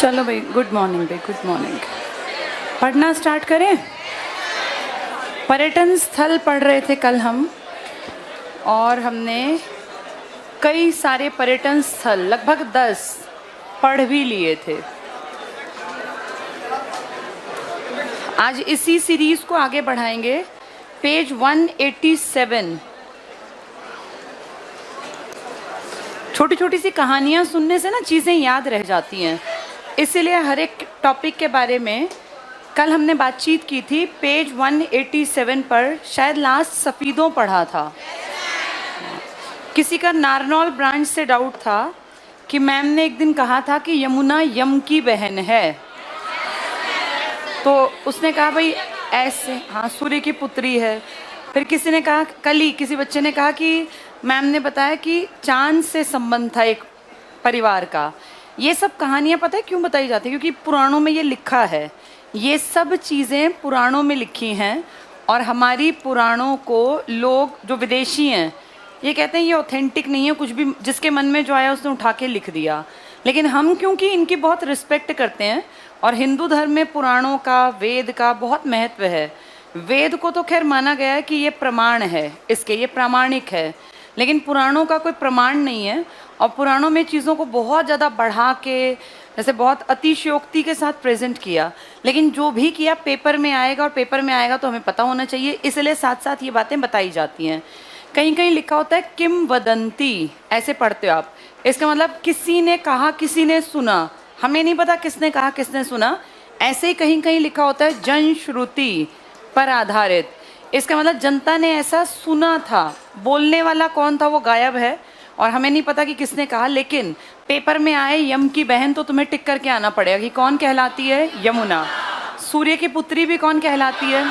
चलो भाई, good morning भाई, गुड मॉर्निंग। पढ़ना स्टार्ट करें। पर्यटन स्थल पढ़ रहे थे कल हम, और हमने कई सारे पर्यटन स्थल लगभग 10 पढ़ भी लिए थे। आज इसी सीरीज को आगे बढ़ाएंगे। पेज 187। छोटी छोटी सी कहानियाँ सुनने से ना चीज़ें याद रह जाती हैं, इसीलिए हर एक टॉपिक के बारे में कल हमने बातचीत की थी। पेज 187 पर शायद लास्ट सफ़ीदों पढ़ा था। किसी का नारनौल ब्रांच से डाउट था कि मैम ने एक दिन कहा था कि यमुना यम की बहन है, तो उसने कहा भाई ऐसे, हाँ सूर्य की पुत्री है। फिर किसी ने कहा, कल ही किसी बच्चे ने कहा कि मैम ने बताया कि चांद से संबंध था एक परिवार का। ये सब कहानियाँ पता है क्यों बताई जाती है? क्योंकि पुराणों में ये लिखा है। ये सब चीज़ें पुराणों में लिखी हैं, और हमारी पुराणों को लोग जो विदेशी हैं ये कहते हैं ये ऑथेंटिक नहीं है, कुछ भी जिसके मन में जो आया उसने उठा के लिख दिया। लेकिन हम क्योंकि इनकी बहुत रिस्पेक्ट करते हैं, और हिंदू धर्म में पुराणों का, वेद का बहुत महत्व है। वेद को तो खैर माना गया है कि ये प्रमाण है, इसके ये प्रामाणिक है, लेकिन पुराणों का कोई प्रमाण नहीं है। और पुराणों में चीज़ों को बहुत ज़्यादा बढ़ा के, जैसे बहुत अतिशयोक्ति के साथ प्रेजेंट किया, लेकिन जो भी किया पेपर में आएगा, और पेपर में आएगा तो हमें पता होना चाहिए, इसलिए साथ साथ ये बातें बताई जाती हैं। कहीं कहीं लिखा होता है किम वदंती, ऐसे पढ़ते हो आप, इसका मतलब किसी ने कहा, किसी ने सुना। हमें नहीं पता किसने कहा, किसने सुना। ऐसे ही कहीं कहीं लिखा होता है जन श्रुति पर आधारित, इसका मतलब जनता ने ऐसा सुना था। बोलने वाला कौन था वो गायब है, और हमें नहीं पता कि किसने कहा, लेकिन पेपर में आए यम की बहन तो तुम्हें टिक करके आना पड़ेगा कि कौन कहलाती है, यमुना। सूर्य की पुत्री भी कौन कहलाती है।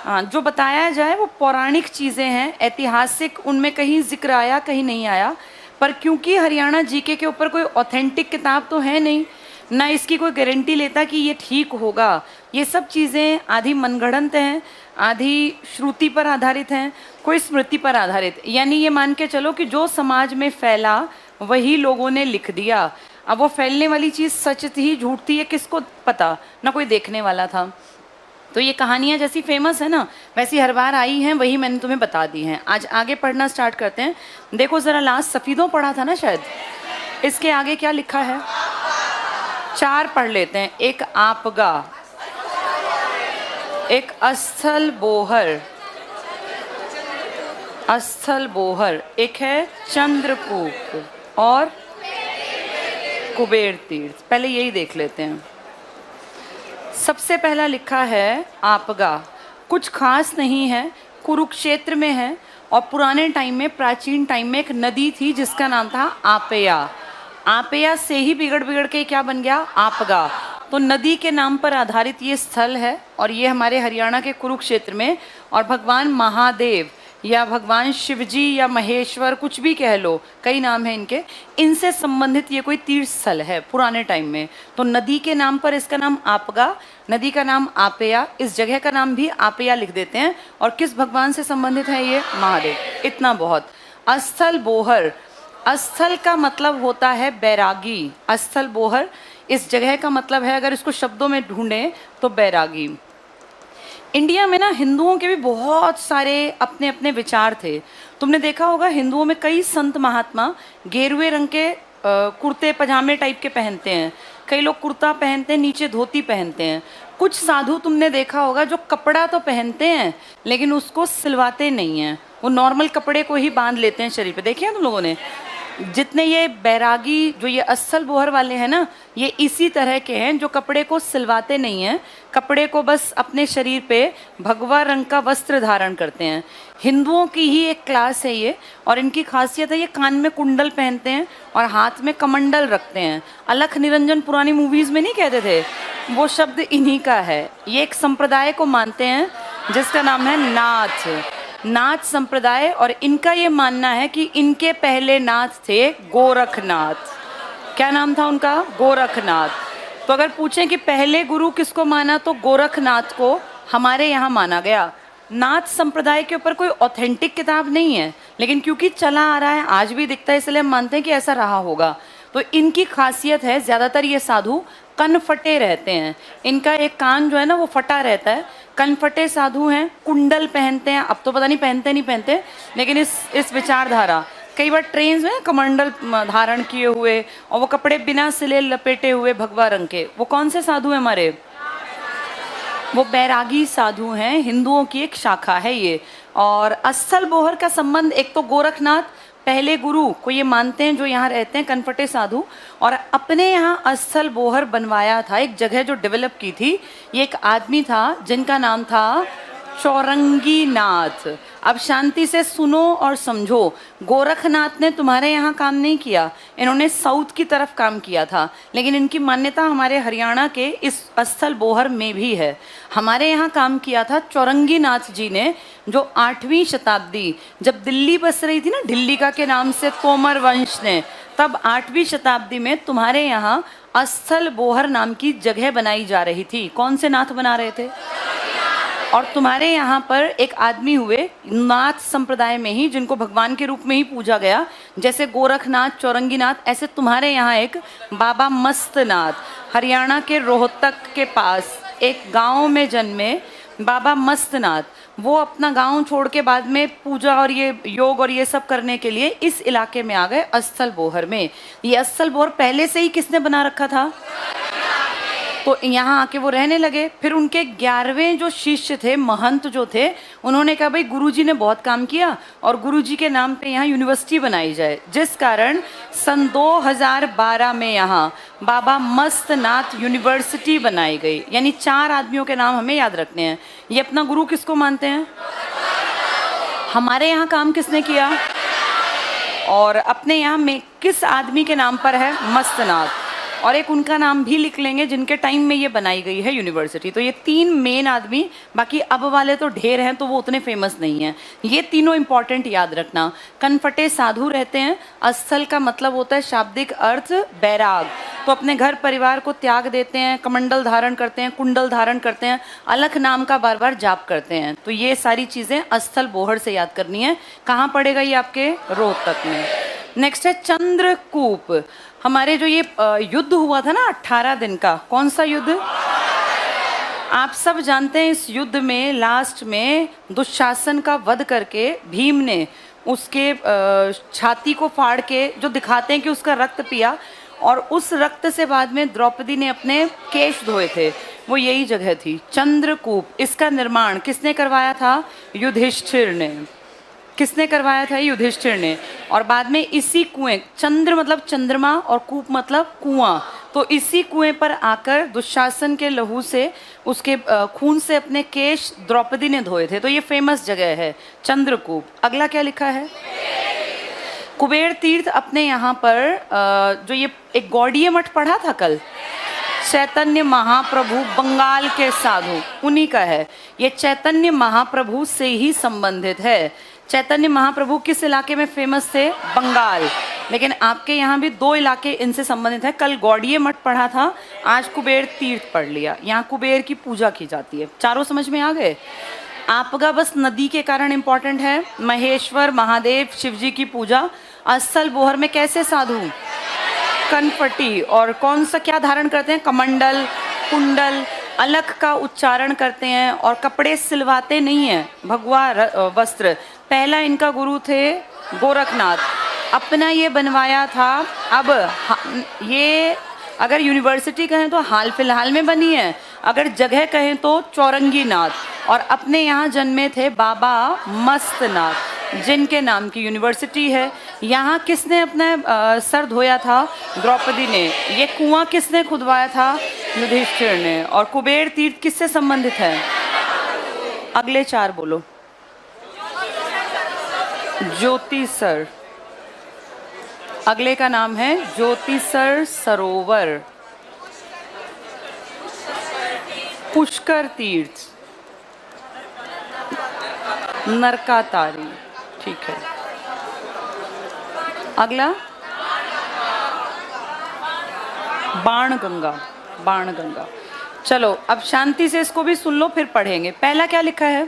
हाँ, जो बताया जाए वो पौराणिक चीज़ें हैं, ऐतिहासिक उनमें कहीं जिक्र आया, कहीं नहीं आया। पर क्योंकि हरियाणा जीके के ऊपर कोई ऑथेंटिक किताब तो है नहीं, ना इसकी कोई गारंटी लेता कि ये ठीक होगा। ये सब चीज़ें आधी मनगढ़ंत हैं, आधी श्रुति पर आधारित हैं, कोई स्मृति पर आधारित। यानी ये मान के चलो कि जो समाज में फैला वही लोगों ने लिख दिया। अब वो फैलने वाली चीज़ सच थी, झूठ थी, ये किसको पता, ना कोई देखने वाला था। तो ये कहानियाँ जैसी फेमस है ना, वैसी हर बार आई हैं, वही मैंने तुम्हें बता दी हैं। आज आगे पढ़ना स्टार्ट करते हैं। देखो ज़रा, लास्ट सफ़ीदों पढ़ा था ना शायद, इसके आगे क्या लिखा है? 4 पढ़ लेते हैं। एक आपगा, एक अस्थल बोहर, अस्थल बोहर, एक है चंद्रकूप, और कुबेर तीर्थ। पहले यही देख लेते हैं। सबसे पहला लिखा है आपगा। कुछ खास नहीं है, कुरुक्षेत्र में है, और पुराने टाइम में, प्राचीन टाइम में एक नदी थी जिसका नाम था आपया। आपया से ही बिगड़ बिगड़ के क्या बन गया, आपगा। तो नदी के नाम पर आधारित ये स्थल है, और ये हमारे हरियाणा के कुरुक्षेत्र में। और भगवान महादेव या भगवान शिवजी या महेश्वर, कुछ भी कह लो, कई नाम हैं इनके, इनसे संबंधित ये कोई तीर्थ स्थल है पुराने टाइम में। तो नदी के नाम पर इसका नाम आपगा, नदी का नाम आपया, इस जगह का नाम भी आपया लिख देते हैं। और किस भगवान से संबंधित है ये? महादेव। इतना बहुत। अस्थल बोहर, अस्थल का मतलब होता है बैरागी। अस्थल बोहर इस जगह का मतलब है, अगर इसको शब्दों में ढूंढें तो बैरागी। इंडिया में ना हिंदुओं के भी बहुत सारे अपने अपने विचार थे। तुमने देखा होगा हिंदुओं में कई संत महात्मा गेरुए रंग के कुर्ते पजामे टाइप के पहनते हैं। कई लोग कुर्ता पहनते हैं, नीचे धोती पहनते हैं। कुछ साधु तुमने देखा होगा जो कपड़ा तो पहनते हैं लेकिन उसको सिलवाते नहीं हैं, वो नॉर्मल कपड़े को ही बांध लेते हैं शरीर पे। देखे हैं तुम लोगों ने? जितने ये बैरागी, जो ये अस्थल बोहर वाले हैं ना, ये इसी तरह के हैं जो कपड़े को सिलवाते नहीं हैं, कपड़े को बस अपने शरीर पे भगवा रंग का वस्त्र धारण करते हैं। हिंदुओं की ही एक क्लास है ये, और इनकी खासियत है ये कान में कुंडल पहनते हैं और हाथ में कमंडल रखते हैं। अलख निरंजन पुरानी मूवीज़ में नहीं कहते थे, वो शब्द इन्हीं का है। ये एक संप्रदाय को मानते हैं जिसका नाम है नाथ, नाथ संप्रदाय। और इनका ये मानना है कि इनके पहले नाथ थे गोरखनाथ। क्या नाम था उनका? गोरखनाथ। तो अगर पूछें कि पहले गुरु किसको माना, तो गोरखनाथ को हमारे यहाँ माना गया। नाथ संप्रदाय के ऊपर कोई ऑथेंटिक किताब नहीं है, लेकिन क्योंकि चला आ रहा है, आज भी दिखता है, इसलिए हम मानते हैं कि ऐसा रहा होगा। तो इनकी खासियत है, ज़्यादातर ये साधु कनफटे रहते हैं, इनका एक कान जो है ना वो फटा रहता है। कनफटे साधु हैं, कुंडल पहनते हैं, अब तो पता नहीं पहनते नहीं पहनते, लेकिन इस विचारधारा, कई बार ट्रेन में कमंडल धारण किए हुए और वो कपड़े बिना सिले लपेटे हुए भगवा रंग के, वो कौन से साधु हैं हमारे? वो बैरागी साधु हैं, हिंदुओं की एक शाखा है ये। और अस्सल बोहर का संबंध, एक तो गोरखनाथ पहले गुरु को ये मानते हैं जो यहाँ रहते हैं कनफटे साधु, और अपने यहाँ अस्सल बोहर बनवाया था, एक जगह जो डेवलप की थी। ये एक आदमी था जिनका नाम था चौरंगी नाथ। अब शांति से सुनो और समझो, गोरखनाथ ने तुम्हारे यहाँ काम नहीं किया, इन्होंने साउथ की तरफ काम किया था, लेकिन इनकी मान्यता हमारे हरियाणा के इस अस्सल बोहर में भी है। हमारे यहाँ काम किया था चौरंगी नाथ जी ने, जो 8वीं शताब्दी, जब दिल्ली बस रही थी ना ढिल्लिका के नाम से तोमर वंश ने, तब 8वीं शताब्दी में तुम्हारे यहाँ अस्सल बोहर नाम की जगह बनाई जा रही थी। कौन से नाथ बना रहे थे? और तुम्हारे यहाँ पर एक आदमी हुए नाथ संप्रदाय में ही, जिनको भगवान के रूप में ही पूजा गया, जैसे गोरखनाथ, चौरंगीनाथ, ऐसे तुम्हारे यहाँ एक बाबा मस्तनाथ, हरियाणा के रोहतक के पास एक गांव में जन्मे बाबा मस्तनाथ, वो अपना गांव छोड़ के बाद में पूजा और ये योग और ये सब करने के लिए इस इलाके में आ गए अस्सल बोहर में। ये अस्सल बोहर पहले से ही किसने बना रखा था? तो यहाँ आके वो रहने लगे। फिर उनके 11वें जो शिष्य थे, महंत जो थे, उन्होंने कहा भाई गुरुजी ने बहुत काम किया और गुरुजी के नाम पे यहाँ यूनिवर्सिटी बनाई जाए, जिस कारण सन 2012 में यहाँ बाबा मस्तनाथ यूनिवर्सिटी बनाई गई। यानी 4 आदमियों के नाम हमें याद रखने हैं। ये अपना गुरु किसको मानते हैं? हमारे यहाँ काम किसने किया? और अपने यहाँ में किस आदमी के नाम पर है? मस्तनाथ। और एक उनका नाम भी लिख लेंगे जिनके टाइम में ये बनाई गई है यूनिवर्सिटी। तो ये 3 मेन आदमी, बाकी अब वाले तो ढेर हैं तो वो उतने फेमस नहीं हैं। ये तीनों इंपॉर्टेंट याद रखना। कनफटे साधु रहते हैं, अस्सल का मतलब होता है शाब्दिक अर्थ बैराग, तो अपने घर परिवार को त्याग देते हैं, कमंडल धारण करते हैं, कुंडल धारण करते हैं, अलख नाम का बार बार जाप करते हैं। तो ये सारी चीज़ें अस्सल बोहर से याद करनी है। कहाँ पड़ेगा ये? आपके रोहतक में। नेक्स्ट है चंद्रकूप। हमारे जो ये युद्ध हुआ था ना 18 दिन का, कौन सा युद्ध? आप सब जानते हैं। इस युद्ध में लास्ट में दुशासन का वध करके भीम ने उसके छाती को फाड़ के, जो दिखाते हैं कि उसका रक्त पिया, और उस रक्त से बाद में द्रौपदी ने अपने केश धोए थे, वो यही जगह थी चंद्रकूप। इसका निर्माण किसने करवाया था? युधिष्ठिर ने। किसने करवाया था? युधिष्ठिर ने। और बाद में इसी कुएं, चंद्र मतलब चंद्रमा और कूप मतलब कुआं, तो इसी कुएं पर आकर दुशासन के लहू से, उसके खून से अपने केश द्रौपदी ने धोए थे। तो ये फेमस जगह है चंद्रकूप। अगला क्या लिखा है? कुबेर तीर्थ। अपने यहाँ पर जो ये एक गौड़ीय मठ पढ़ा था कल, चैतन्य महाप्रभु बंगाल के साधु, उन्हीं का है। ये चैतन्य महाप्रभु से ही संबंधित है। चैतन्य महाप्रभु किस इलाके में फेमस थे? बंगाल। लेकिन आपके यहाँ भी 2 इलाके इनसे संबंधित है। कल गौड़ीय मठ पढ़ा था, आज कुबेर तीर्थ पढ़ लिया। यहाँ कुबेर की पूजा की जाती है। चारों समझ में आ गए? आपका बस नदी के कारण इंपॉर्टेंट है। महेश्वर, महादेव, शिवजी की पूजा। अस्सल बोहर में कैसे साधु? कनफटी। और कौन सा क्या धारण करते हैं? कमंडल, कुंडल, अलख का उच्चारण करते हैं और कपड़े सिलवाते नहीं हैं, भगवा वस्त्र। पहला इनका गुरु थे गोरखनाथ, अपना ये बनवाया था। अब ये अगर यूनिवर्सिटी कहें तो हाल फिलहाल में बनी है, अगर जगह कहें तो चौरंगी नाथ। और अपने यहाँ जन्मे थे बाबा मस्तनाथ, जिनके नाम की यूनिवर्सिटी है। यहाँ किसने अपना सर धोया था? द्रौपदी ने। ये कुआं किसने खुदवाया था? युधिष्ठिर ने। और कुबेर तीर्थ किससे संबंधित है? अगले 4 बोलो। ज्योतिसर। अगले का नाम है ज्योतिसर सरोवर। पुष्कर तीर्थ, नरकातारी। ठीक है। अगला बाणगंगा। बाणगंगा। चलो अब शांति से इसको भी सुन लो, फिर पढ़ेंगे। पहला क्या लिखा है?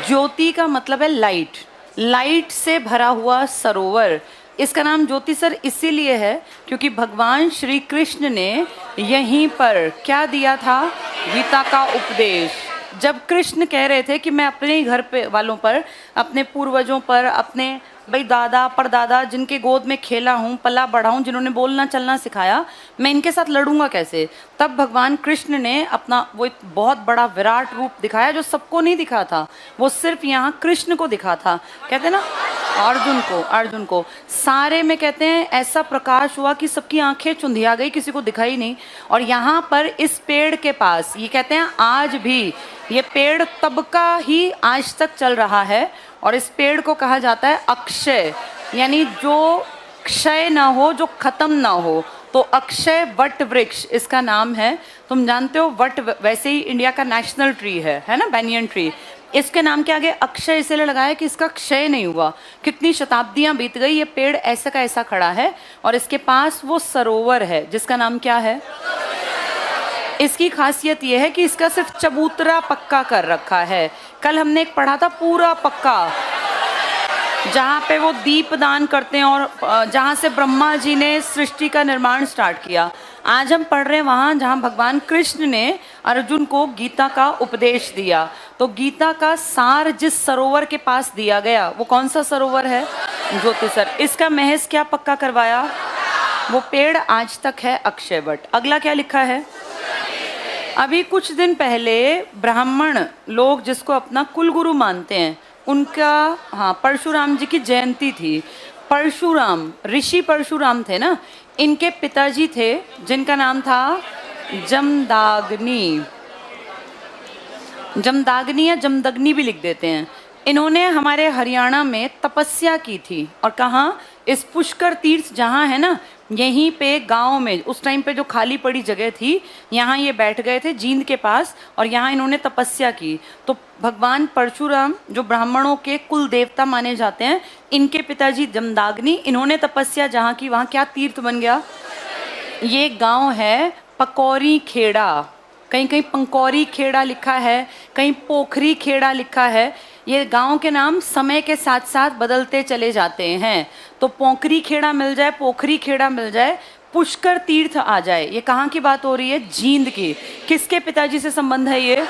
ज्योति का मतलब है लाइट। लाइट से भरा हुआ सरोवर। इसका नाम ज्योतिसर इसीलिए है क्योंकि भगवान श्री कृष्ण ने यहीं पर क्या दिया था, गीता का उपदेश। जब कृष्ण कह रहे थे कि मैं अपने ही घर पे वालों पर, अपने पूर्वजों पर, अपने भाई दादा परदादा जिनके गोद में खेला हूँ, पला बढ़ा हूँ, जिन्होंने बोलना चलना सिखाया, मैं इनके साथ लड़ूंगा कैसे। तब भगवान कृष्ण ने अपना वो एक बहुत बड़ा विराट रूप दिखाया जो सबको नहीं दिखा था, वो सिर्फ यहाँ कृष्ण को दिखा था। कहते हैं ना अर्जुन को सारे में कहते हैं ऐसा प्रकाश हुआ कि सबकी आंखें चुंधिया गई, किसी को दिखाई नहीं। और यहाँ पर इस पेड़ के पास ये कहते हैं आज भी ये पेड़ तब का ही आज तक चल रहा है और इस पेड़ को कहा जाता है अक्षय, यानी जो क्षय ना हो, जो खत्म ना हो, तो अक्षय वट वृक्ष इसका नाम है। तुम जानते हो वट वैसे ही इंडिया का नेशनल ट्री है ना, बैनियन ट्री। इसके नाम के आगे अक्षय इसलिए लगाया कि इसका क्षय नहीं हुआ। कितनी शताब्दियां बीत गई, ये पेड़ ऐसा का ऐसा खड़ा है और इसके पास वो सरोवर है जिसका नाम क्या है। इसकी खासियत यह है कि इसका सिर्फ चबूतरा पक्का कर रखा है। कल हमने एक पढ़ा था पूरा पक्का, जहाँ पे वो दीप दान करते हैं और जहाँ से ब्रह्मा जी ने सृष्टि का निर्माण स्टार्ट किया। आज हम पढ़ रहे हैं वहाँ जहाँ भगवान कृष्ण ने अर्जुन को गीता का उपदेश दिया। तो गीता का सार जिस सरोवर के पास दिया गया वो कौन सा सरोवर है, ज्योतिसर। इसका महज क्या पक्का करवाया, वो पेड़ आज तक है अक्षयवट। अगला क्या लिखा है, अभी कुछ दिन पहले ब्राह्मण लोग जिसको अपना कुलगुरु मानते हैं उनका, हाँ, परशुराम जी की जयंती थी। परशुराम ऋषि परशुराम थे ना, इनके पिताजी थे जिनका नाम था जमदाग्नि। जमदाग्नि या जमदग्नि भी लिख देते हैं। इन्होंने हमारे हरियाणा में तपस्या की थी और कहाँ, इस पुष्कर तीर्थ जहाँ है ना, यहीं पे गांव में उस टाइम पे जो खाली पड़ी जगह थी यहाँ ये बैठ गए थे जींद के पास और यहाँ इन्होंने तपस्या की। तो भगवान परशुराम जो ब्राह्मणों के कुल देवता माने जाते हैं, इनके पिताजी जमदाग्नि, इन्होंने तपस्या जहाँ की वहाँ क्या तीर्थ बन गया, ये गांव है पकौरी खेड़ा। कहीं कहीं पंकौरी खेड़ा लिखा है, कहीं पोखरी खेड़ा लिखा है। ये गांव के नाम समय के साथ साथ बदलते चले जाते हैं। तो पोखरी खेड़ा मिल जाए, पोखरी खेड़ा मिल जाए, पुष्कर तीर्थ आ जाए। ये कहाँ की बात हो रही है, जींद की। किसके पिताजी से संबंध है ये,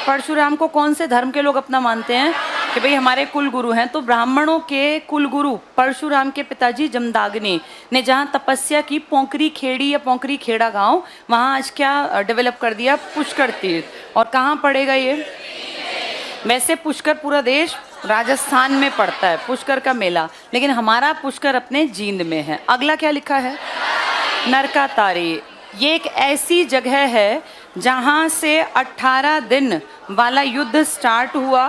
परशुराम को कौन से धर्म के लोग अपना मानते हैं कि भाई हमारे कुल गुरु हैं। तो ब्राह्मणों के कुल गुरु परशुराम के पिताजी जमदाग्नि ने जहाँ तपस्या की, पोखरी खेड़ी या पोखरी खेड़ा गांव, वहाँ आज क्या डेवलप कर दिया, पुष्कर तीर्थ। और कहाँ पड़ेगा ये, वैसे पुष्कर पूरा देश राजस्थान में पड़ता है, पुष्कर का मेला, लेकिन हमारा पुष्कर अपने जींद में है। अगला क्या लिखा है, नरकातारी। ये एक ऐसी जगह है जहाँ से 18 दिन वाला युद्ध स्टार्ट हुआ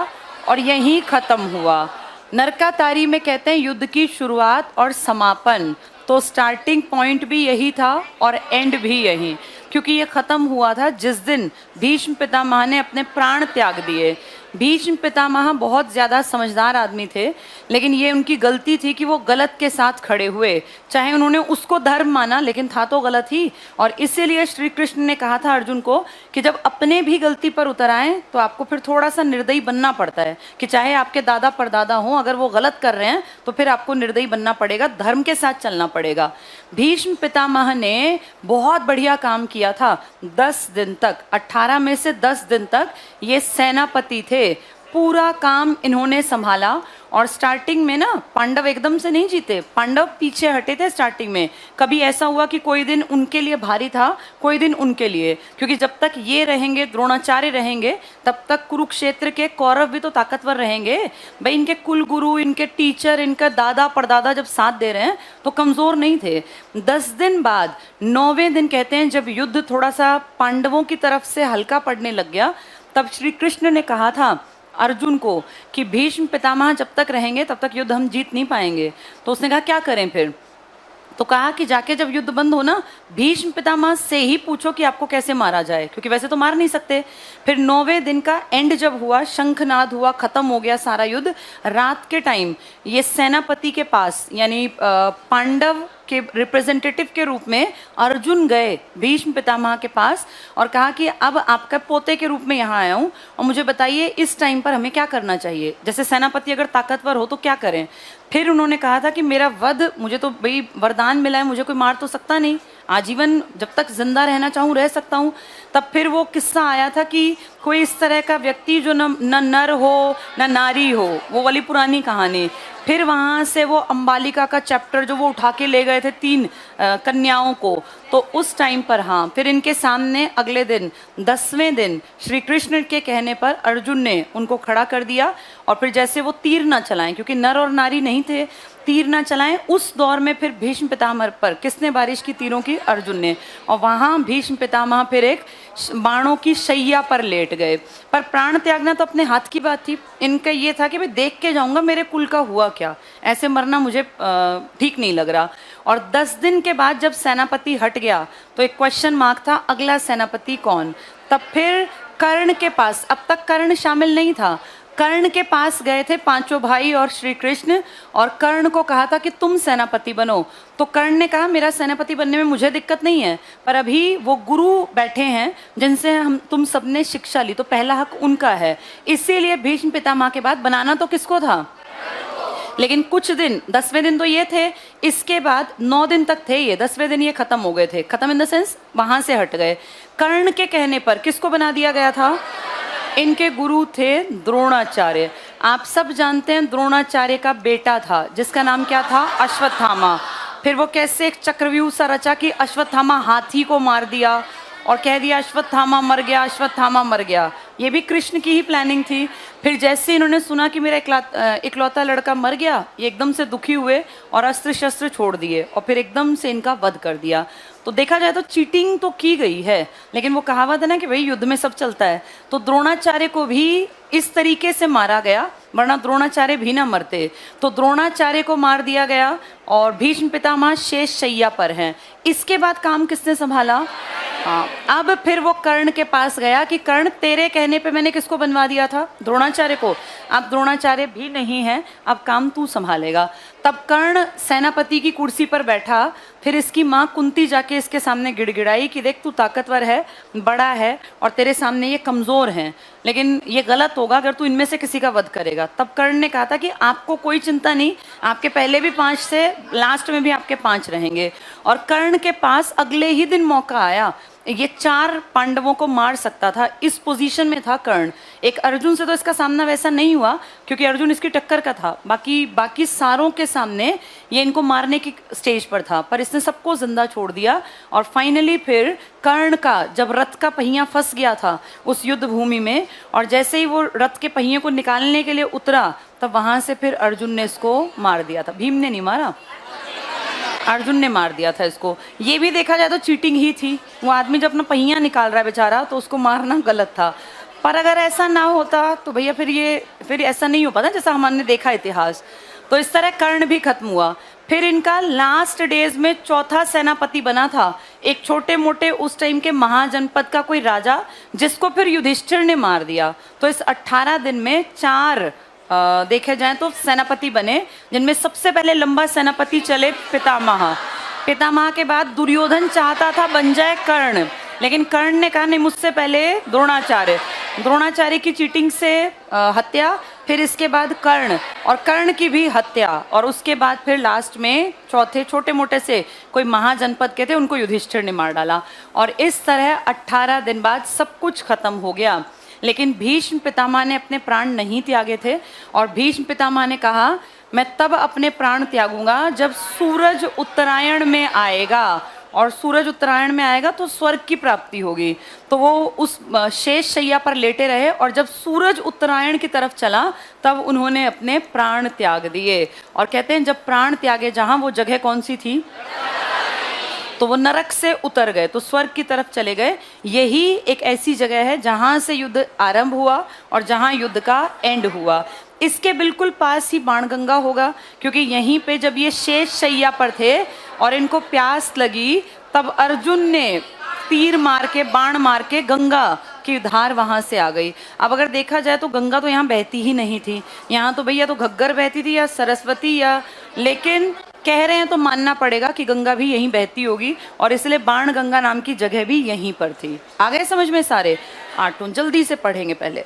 और यहीं ख़त्म हुआ। नरकातारी में कहते हैं युद्ध की शुरुआत और समापन, तो स्टार्टिंग पॉइंट भी यही था और एंड भी यही, क्योंकि ये ख़त्म हुआ था जिस दिन भीष्म पितामह ने अपने प्राण त्याग दिए। भीष्म पितामह बहुत ज़्यादा समझदार आदमी थे, लेकिन ये उनकी गलती थी कि वो गलत के साथ खड़े हुए। चाहे उन्होंने उसको धर्म माना, लेकिन था तो गलत ही। और इसीलिए श्री कृष्ण ने कहा था अर्जुन को कि जब अपने भी गलती पर उतर आएँ तो आपको फिर थोड़ा सा निर्दयी बनना पड़ता है, कि चाहे आपके दादा परदादा हों, अगर वो गलत कर रहे हैं तो फिर आपको निर्दयी बनना पड़ेगा, धर्म के साथ चलना पड़ेगा। भीष्म पितामह ने बहुत बढ़िया काम किया था। 10 दिन तक, 18 में से 10 दिन तक ये सेनापति थे, पूरा काम इन्होंने संभाला। और स्टार्टिंग में ना पांडव एकदम से नहीं जीते, पांडव पीछे हटे थे स्टार्टिंग में। कभी ऐसा हुआ कि कोई दिन उनके लिए भारी था, कोई दिन उनके लिए, क्योंकि जब तक ये रहेंगे, द्रोणाचार्य रहेंगे, तब तक कुरुक्षेत्र के कौरव भी तो ताकतवर रहेंगे। भाई इनके कुल गुरु, इनके टीचर, इनका दादा परदादा जब साथ दे रहे हैं तो कमज़ोर नहीं थे। 10 दिन बाद 9वें दिन कहते हैं जब युद्ध थोड़ा सा पांडवों की तरफ से हल्का पड़ने लग गया, तब श्री कृष्ण ने कहा था अर्जुन को कि भीष्म पितामह जब तक रहेंगे तब तक युद्ध हम जीत नहीं पाएंगे। तो उसने कहा क्या करें फिर, तो कहा कि जाके जब युद्ध बंद हो ना, भीष्म पितामह से ही पूछो कि आपको कैसे मारा जाए, क्योंकि वैसे तो मार नहीं सकते। फिर 9वें दिन का एंड जब हुआ, शंखनाद हुआ, खत्म हो गया सारा युद्ध। रात के टाइम ये सेनापति के पास, यानी पांडव के रिप्रेजेंटेटिव के रूप में अर्जुन गए भीष्म पितामह के पास और कहा कि अब आपका पोते के रूप में यहाँ आया हूँ और मुझे बताइए इस टाइम पर हमें क्या करना चाहिए, जैसे सेनापति अगर ताकतवर हो तो क्या करें। फिर उन्होंने कहा था कि मेरा वध, मुझे तो भाई वरदान मिला है, मुझे कोई मार तो सकता नहीं, आजीवन जब तक जिंदा रहना चाहूँ रह सकता हूँ। तब फिर वो किस्सा आया था कि कोई इस तरह का व्यक्ति जो न नर हो न नारी हो, वो वाली पुरानी कहानी। फिर वहाँ से वो अंबालिका का चैप्टर जो वो उठा के ले गए थे 3 कन्याओं को, तो उस टाइम पर हाँ फिर इनके सामने अगले दिन 10वें दिन श्री कृष्ण के कहने पर अर्जुन ने उनको खड़ा कर दिया और फिर जैसे वो तीर ना चलाएं, क्योंकि नर और नारी नहीं थे, तीर ना चलाएं। उस दौर में फिर भीष्म पितामह पर किसने बारिश की तीरों की? अर्जुन ने। और वहाँ भीष्म पितामह फिर एक बाणों की शैया पर लेट गए। पर प्राण त्यागना तो अपने हाथ की बात थी, इनका ये था कि मैं देख के जाऊंगा मेरे कुल का हुआ क्या, ऐसे मरना मुझे ठीक नहीं लग रहा। और 10 दिन के बाद जब सेनापति हट गया तो एक क्वेश्चन मार्क था, अगला सेनापति कौन? तब फिर कर्ण के पास, अब तक कर्ण शामिल नहीं था, कर्ण के पास गए थे 5 भाई और श्री कृष्ण, और कर्ण को कहा था कि तुम सेनापति बनो। तो कर्ण ने कहा मेरा सेनापति बनने में मुझे दिक्कत नहीं है, पर अभी वो गुरु बैठे हैं जिनसे तुम सबने शिक्षा ली, तो पहला हक उनका है। इसीलिए भीष्म पितामह के बाद बनाना तो किसको था? लेकिन कुछ दिन, 10वें दिन तो ये थे, इसके बाद 9 दिन तक थे ये, 10वें दिन ये खत्म हो गए थे, खत्म इन द सेंस वहां से हट गए। कर्ण के कहने पर किसको बना दिया गया था? इनके गुरु थे द्रोणाचार्य। आप सब जानते हैं द्रोणाचार्य का बेटा था जिसका नाम क्या था? अश्वत्थामा। फिर वो कैसे एक चक्रव्यूह सा रचा कि अश्वत्थामा हाथी को मार दिया और कह दिया अश्वत्थामा मर गया, अश्वत्थामा मर गया। ये भी कृष्ण की ही प्लानिंग थी। फिर जैसे इन्होंने सुना कि मेरा इकलौता लड़का मर गया, ये एकदम से दुखी हुए और अस्त्र शस्त्र छोड़ दिए और फिर एकदम से इनका वध कर दिया। तो देखा जाए तो चीटिंग तो की गई है, लेकिन वो कहावत है ना कि भाई युद्ध में सब चलता है, तो द्रोणाचार्य को भी इस तरीके से मारा गया, वरना द्रोणाचार्य भी ना मरते। तो द्रोणाचार्य को मार दिया गया और भीष्म पितामह शेष शैया पर हैं। इसके बाद काम किसने संभाला? हाँ, अब फिर वो कर्ण के पास गया कि कर्ण तेरे कहने पे मैंने किसको बनवा दिया था? द्रोणाचार्य को। अब द्रोणाचार्य भी नहीं है, अब काम तू संभालेगा। तब कर्ण सेनापति की कुर्सी पर बैठा। फिर इसकी माँ कुंती जाके इसके सामने गिड़गिड़ाई कि देख तू ताकतवर है, बड़ा है और तेरे सामने ये कमज़ोर हैं, लेकिन ये गलत होगा अगर तू इनमें से किसी का वध करेगा। तब कर्ण ने कहा था कि आपको कोई चिंता नहीं, आपके पहले भी 5 थे, लास्ट में भी आपके 5 रहेंगे। और कर्ण के पास अगले ही दिन मौका आया, ये 4 पांडवों को मार सकता था, इस पोजीशन में था कर्ण। एक अर्जुन से तो इसका सामना वैसा नहीं हुआ क्योंकि अर्जुन इसकी टक्कर का था, बाकी सारों के सामने ये इनको मारने की स्टेज पर था, पर इसने सबको जिंदा छोड़ दिया। और फाइनली फिर कर्ण का जब रथ का पहिया फंस गया था उस युद्ध भूमि में, और जैसे ही वो रथ के पहिए को निकालने के लिए उतरा, तब वहां से फिर अर्जुन ने इसको मार दिया था। भीम ने नहीं मारा, अर्जुन ने मार दिया था इसको। ये भी देखा जाए तो चीटिंग ही थी, वो आदमी जब अपना पहिया निकाल रहा है बेचारा, तो उसको मारना गलत था। पर अगर ऐसा ना होता तो भैया फिर ऐसा नहीं हो पाता जैसा हमने देखा इतिहास। तो इस तरह कर्ण भी खत्म हुआ। फिर इनका लास्ट डेज में चौथा सेनापति बना था एक छोटे मोटे उस टाइम के महाजनपद का कोई राजा, जिसको फिर युधिष्ठिर ने मार दिया। तो इस 18 दिन में 4 देखे जाए तो सेनापति बने, जिनमें सबसे पहले लंबा सेनापति चले पितामह। पितामह के बाद दुर्योधन चाहता था बन जाए कर्ण, लेकिन कर्ण ने कहा नहीं, मुझसे पहले द्रोणाचार्य की चीटिंग से हत्या, फिर इसके बाद कर्ण और कर्ण की भी हत्या, और उसके बाद फिर लास्ट में चौथे छोटे मोटे से कोई महाजनपद के थे, उनको युधिष्ठिर ने मार डाला। और इस तरह 18 दिन बाद सब कुछ खत्म हो गया। लेकिन भीष्म पितामह ने अपने प्राण नहीं त्यागे थे, और भीष्म पितामह ने कहा मैं तब अपने प्राण त्यागूंगा जब सूरज उत्तरायण में आएगा, और सूरज उत्तरायण में आएगा तो स्वर्ग की प्राप्ति होगी। तो वो उस शेष शैया पर लेटे रहे, और जब सूरज उत्तरायण की तरफ चला तब उन्होंने अपने प्राण त्याग दिए। और कहते हैं जब प्राण त्यागे, जहाँ वो जगह कौन सी थी? तो वो नरक से उतर गए, तो स्वर्ग की तरफ चले गए। यही एक ऐसी जगह है जहाँ से युद्ध आरंभ हुआ और जहाँ युद्ध का एंड हुआ। इसके बिल्कुल पास ही बाणगंगा होगा, क्योंकि यहीं पे जब ये शेष शैया पर थे और इनको प्यास लगी, तब अर्जुन ने तीर मार के, बाण मार के गंगा की धार वहाँ से आ गई। अब अगर देखा जाए तो गंगा तो यहाँ बहती ही नहीं थी, यहाँ तो भैया तो घग्गर बहती थी या सरस्वती या, लेकिन कह रहे हैं तो मानना पड़ेगा कि गंगा भी यहीं बहती होगी, और इसलिए बाण गंगा नाम की जगह भी यहीं पर थी। आ गए समझ में सारे? आठों जल्दी से पढ़ेंगे। पहले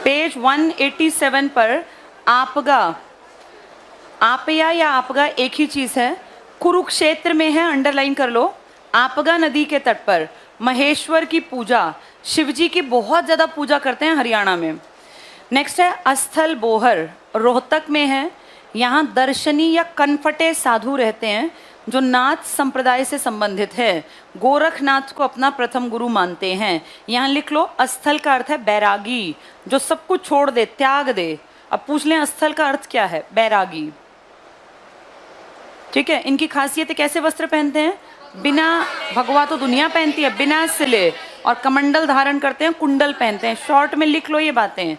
पेज 187 पर आपगा, आपया या आपगा एक ही चीज है, कुरुक्षेत्र में है, अंडरलाइन कर लो। आपगा नदी के तट पर महेश्वर की पूजा, शिवजी की बहुत ज्यादा पूजा करते हैं हरियाणा में। नेक्स्ट है अस्थल बोहर, रोहतक में है। यहाँ दर्शनी या कनफटे साधु रहते हैं जो नाथ संप्रदाय से संबंधित है, गोरखनाथ को अपना प्रथम गुरु मानते हैं। यहाँ लिख लो, अस्थल का अर्थ है बैरागी, जो सब कुछ छोड़ दे, त्याग दे। अब पूछ लें अस्थल का अर्थ क्या है? बैरागी। ठीक है। इनकी खासियत, कैसे वस्त्र पहनते हैं? बिना, भगवा तो दुनिया पहनती है, बिना सिले, और कमंडल धारण करते हैं, कुंडल पहनते हैं। शॉर्ट में लिख लो ये बातें,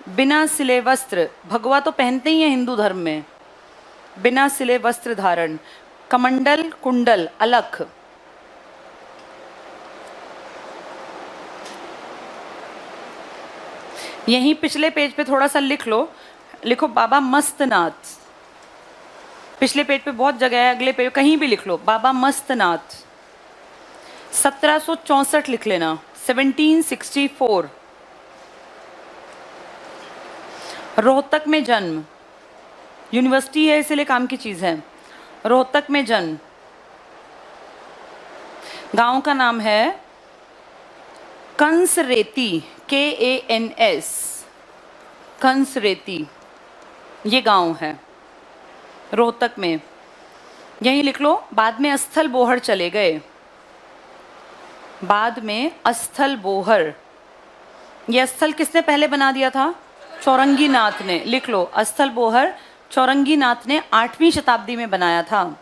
बिना सिले वस्त्र, भगवा तो पहनते ही हैं हिंदू धर्म में, बिना सिले वस्त्र धारण, कमंडल, कुंडल, अलख। यहीं पिछले पेज पे थोड़ा सा लिख लो, लिखो बाबा मस्तनाथ। पिछले पेज पे बहुत जगह है, अगले पेज कहीं भी लिख लो बाबा मस्तनाथ। 1764 लिख लेना, 1764। रोहतक में जन्म, यूनिवर्सिटी है इसलिए काम की चीज है। रोहतक में जन्म, गांव का नाम है कंसरेती, KANS, कंसरेती, ये गांव है रोहतक में। यही लिख लो। बाद में अस्थल बोहर चले गए, बाद में अस्थल बोहर। ये स्थल किसने पहले बना दिया था? चौरंगी नाथ ने। लिख लो, अस्थल बोहर चौरंगी नाथ ने 8वीं शताब्दी में बनाया था।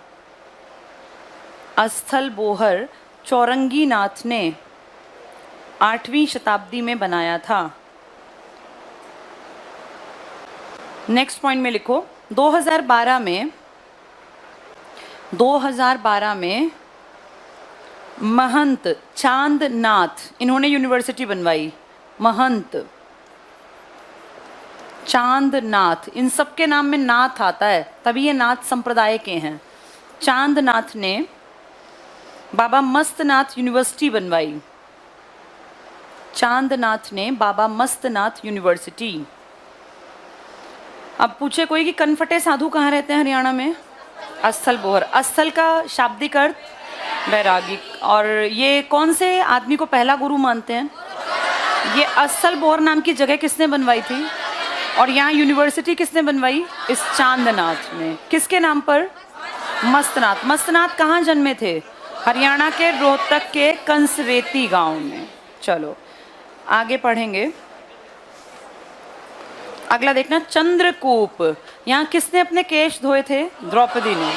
अस्थल बोहर चौरंगी नाथ ने 8वीं शताब्दी में बनाया था। नेक्स्ट पॉइंट में लिखो, 2012 में महंत चांदनाथ, इन्होंने यूनिवर्सिटी बनवाई। महंत चांदनाथ, इन सब के नाम में नाथ आता है, तभी ये नाथ संप्रदाय के हैं। चांदनाथ ने बाबा मस्तनाथ यूनिवर्सिटी बनवाई। चांदनाथ ने बाबा मस्तनाथ यूनिवर्सिटी। अब पूछे कोई कि कनफटे साधु कहाँ रहते हैं हरियाणा में? अस्थल बोहर। अस्थल का शाब्दिक अर्थ बैरागी। और ये कौन से आदमी को पहला गुरु मानते हैं? ये अस्थल बोहर नाम की जगह किसने बनवाई थी? और यहाँ यूनिवर्सिटी किसने बनवाई? इस चांदनाथ में। किसके नाम पर? मस्तनाथ। मस्तनाथ कहाँ जन्मे थे? हरियाणा के रोहतक के कंसरेती गांव में। चलो आगे पढ़ेंगे। अगला देखना, चंद्रकूप। यहाँ किसने अपने केश धोए थे? द्रौपदी ने।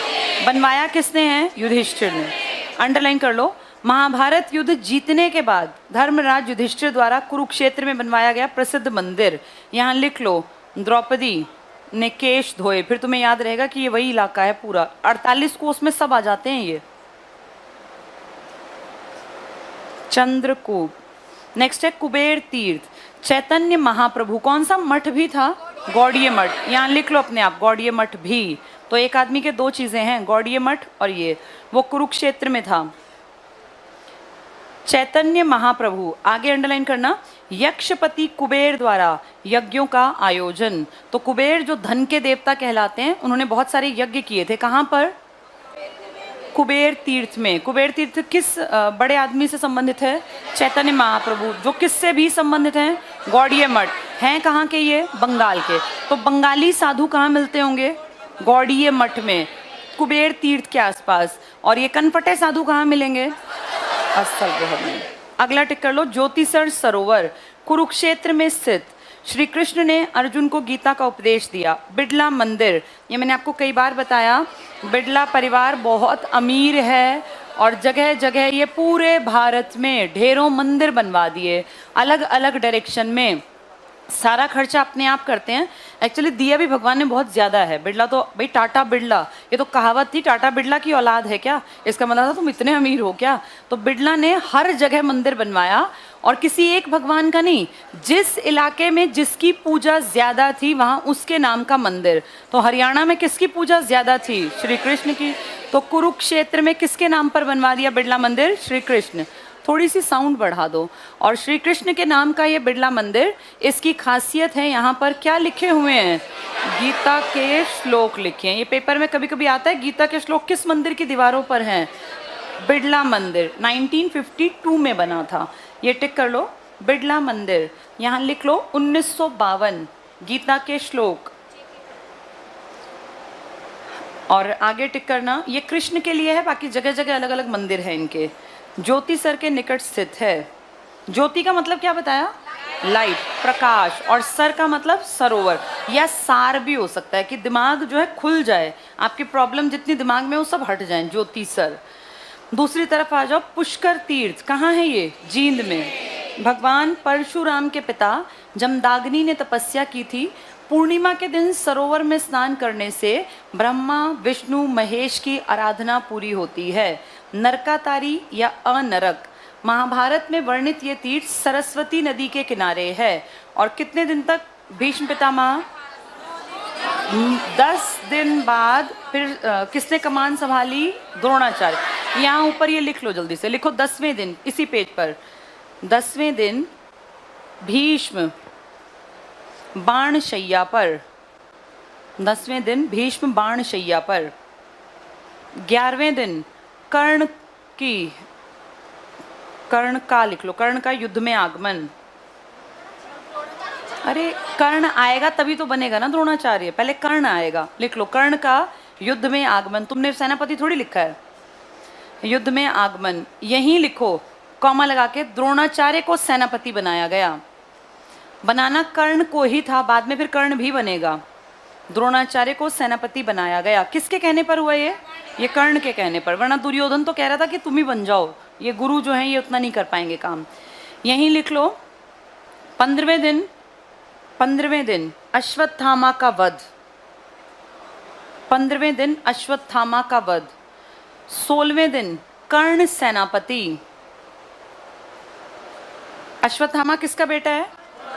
बनवाया किसने है? युधिष्ठिर ने। अंडरलाइन कर लो। महाभारत युद्ध जीतने के बाद धर्मराज युधिष्ठिर द्वारा कुरुक्षेत्र में बनवाया गया प्रसिद्ध मंदिर। यहाँ लिख लो, द्रौपदी ने केश धोए। फिर तुम्हें याद रहेगा कि ये वही इलाका है पूरा। 48 कोस में सब आ जाते हैं ये। चंद्रकूप। नेक्स्ट है कुबेर तीर्थ। चैतन्य महाप्रभु, कौन सा मठ भी था? गौड़ीय मठ। यहाँ लिख लो अपने आप, गौड़ीय मठ भी। तो एक आदमी के दो चीजें हैं, गौड़ीय मठ और ये। वो कुरुक्षेत्र में था। चैतन्य महाप्रभु। आगे अंडरलाइन करना, यक्षपति कुबेर द्वारा यज्ञों का आयोजन। तो कुबेर जो धन के देवता कहलाते हैं, उन्होंने बहुत सारे यज्ञ किए थे। कहाँ पर? कुबेर तीर्थ में। कुबेर तीर्थ किस बड़े आदमी से संबंधित है? चैतन्य महाप्रभु। जो किससे भी संबंधित हैं? गौड़ीय मठ। हैं कहाँ के ये? बंगाल के। तो बंगाली साधु कहाँ मिलते होंगे? गौड़ीय मठ में, कुबेर तीर्थ के आसपास। और ये कनफटे साधु कहाँ मिलेंगे? अस्थल बोहर में। अगला टिक कर लो, ज्योतिषर सरोवर कुरुक्षेत्र में स्थित। श्री कृष्ण ने अर्जुन को गीता का उपदेश दिया। बिड़ला मंदिर, ये मैंने आपको कई बार बताया, बिड़ला परिवार बहुत अमीर है और जगह जगह ये पूरे भारत में ढेरों मंदिर बनवा दिए, अलग अलग डायरेक्शन में। सारा खर्चा अपने आप करते हैं। एक्चुअली दिया भी भगवान ने बहुत ज़्यादा है। बिड़ला तो भाई टाटा बिड़ला, ये तो कहावत थी, टाटा बिड़ला की औलाद है क्या? इसका मतलब था तुम इतने अमीर हो क्या? तो बिड़ला ने हर जगह मंदिर बनवाया और किसी एक भगवान का नहीं, जिस इलाके में जिसकी पूजा ज्यादा थी वहां उसके नाम का मंदिर। तो हरियाणा में किसकी पूजा ज्यादा थी? श्री कृष्ण की। तो कुरुक्षेत्र में किसके नाम पर बनवा दिया बिड़ला मंदिर? श्री कृष्ण। थोड़ी सी साउंड बढ़ा दो। और श्री कृष्ण के नाम का ये बिड़ला मंदिर, इसकी खासियत है यहाँ पर क्या लिखे हुए हैं? गीता के श्लोक लिखे हैं। ये पेपर में कभी कभी आता है, गीता के श्लोक किस मंदिर की दीवारों पर हैं? बिड़ला मंदिर 1952 में बना था। ये टिक कर लो, बिड़ला मंदिर। यहाँ लिख लो 1952 गीता के श्लोक। और आगे टिक करना, ये कृष्ण के लिए है, बाकी जगह जगह अलग अलग मंदिर है इनके। ज्योति सर के निकट स्थित है। ज्योति का मतलब क्या बताया? लाइट, प्रकाश। और सर का मतलब सरोवर या सार भी हो सकता है कि दिमाग जो है खुल जाए, आपकी प्रॉब्लम जितनी दिमाग में वो सब हट जाए। ज्योति सर। दूसरी तरफ आ जाओ, पुष्कर तीर्थ कहाँ है ये? जींद में। भगवान परशुराम के पिता जमदाग्नि ने तपस्या की थी। पूर्णिमा के दिन सरोवर में स्नान करने से ब्रह्मा विष्णु महेश की आराधना पूरी होती है। नरकातारी या अनरक, महाभारत में वर्णित ये तीर्थ सरस्वती नदी के किनारे है। और कितने दिन तक भीष्म पितामह? 10 दिन बाद फिर किसने कमान संभाली? द्रोणाचार्य। यहाँ ऊपर ये लिख लो, जल्दी से लिखो। 10वें दिन, इसी पेज पर 10वें दिन भीष्म बाणशैया पर। 10वें दिन भीष्म बाणशैया पर। 11वें दिन कर्ण का लिख लो, कर्ण का युद्ध में आगमन। अरे कर्ण आएगा तभी तो बनेगा ना द्रोणाचार्य, पहले कर्ण आएगा। लिख लो, कर्ण का युद्ध में आगमन। तुमने सेनापति थोड़ी लिखा है, युद्ध में आगमन यहीं लिखो, कॉमा लगा के। द्रोणाचार्य को सेनापति बनाया गया। बनाना कर्ण को ही था, बाद में फिर कर्ण भी बनेगा। द्रोणाचार्य को सेनापति बनाया गया। किसके कहने पर हुआ ये कर्ण के कहने पर, वरना दुर्योधन तो कह रहा था कि तुम ही बन जाओ, ये गुरु जो हैं ये उतना नहीं कर पाएंगे काम। यहीं लिख लो, 15वें दिन अश्वत्थामा का वध। 15वें दिन अश्वत्थामा का वध। 16वें दिन कर्ण सेनापति। अश्वत्थामा किसका बेटा है?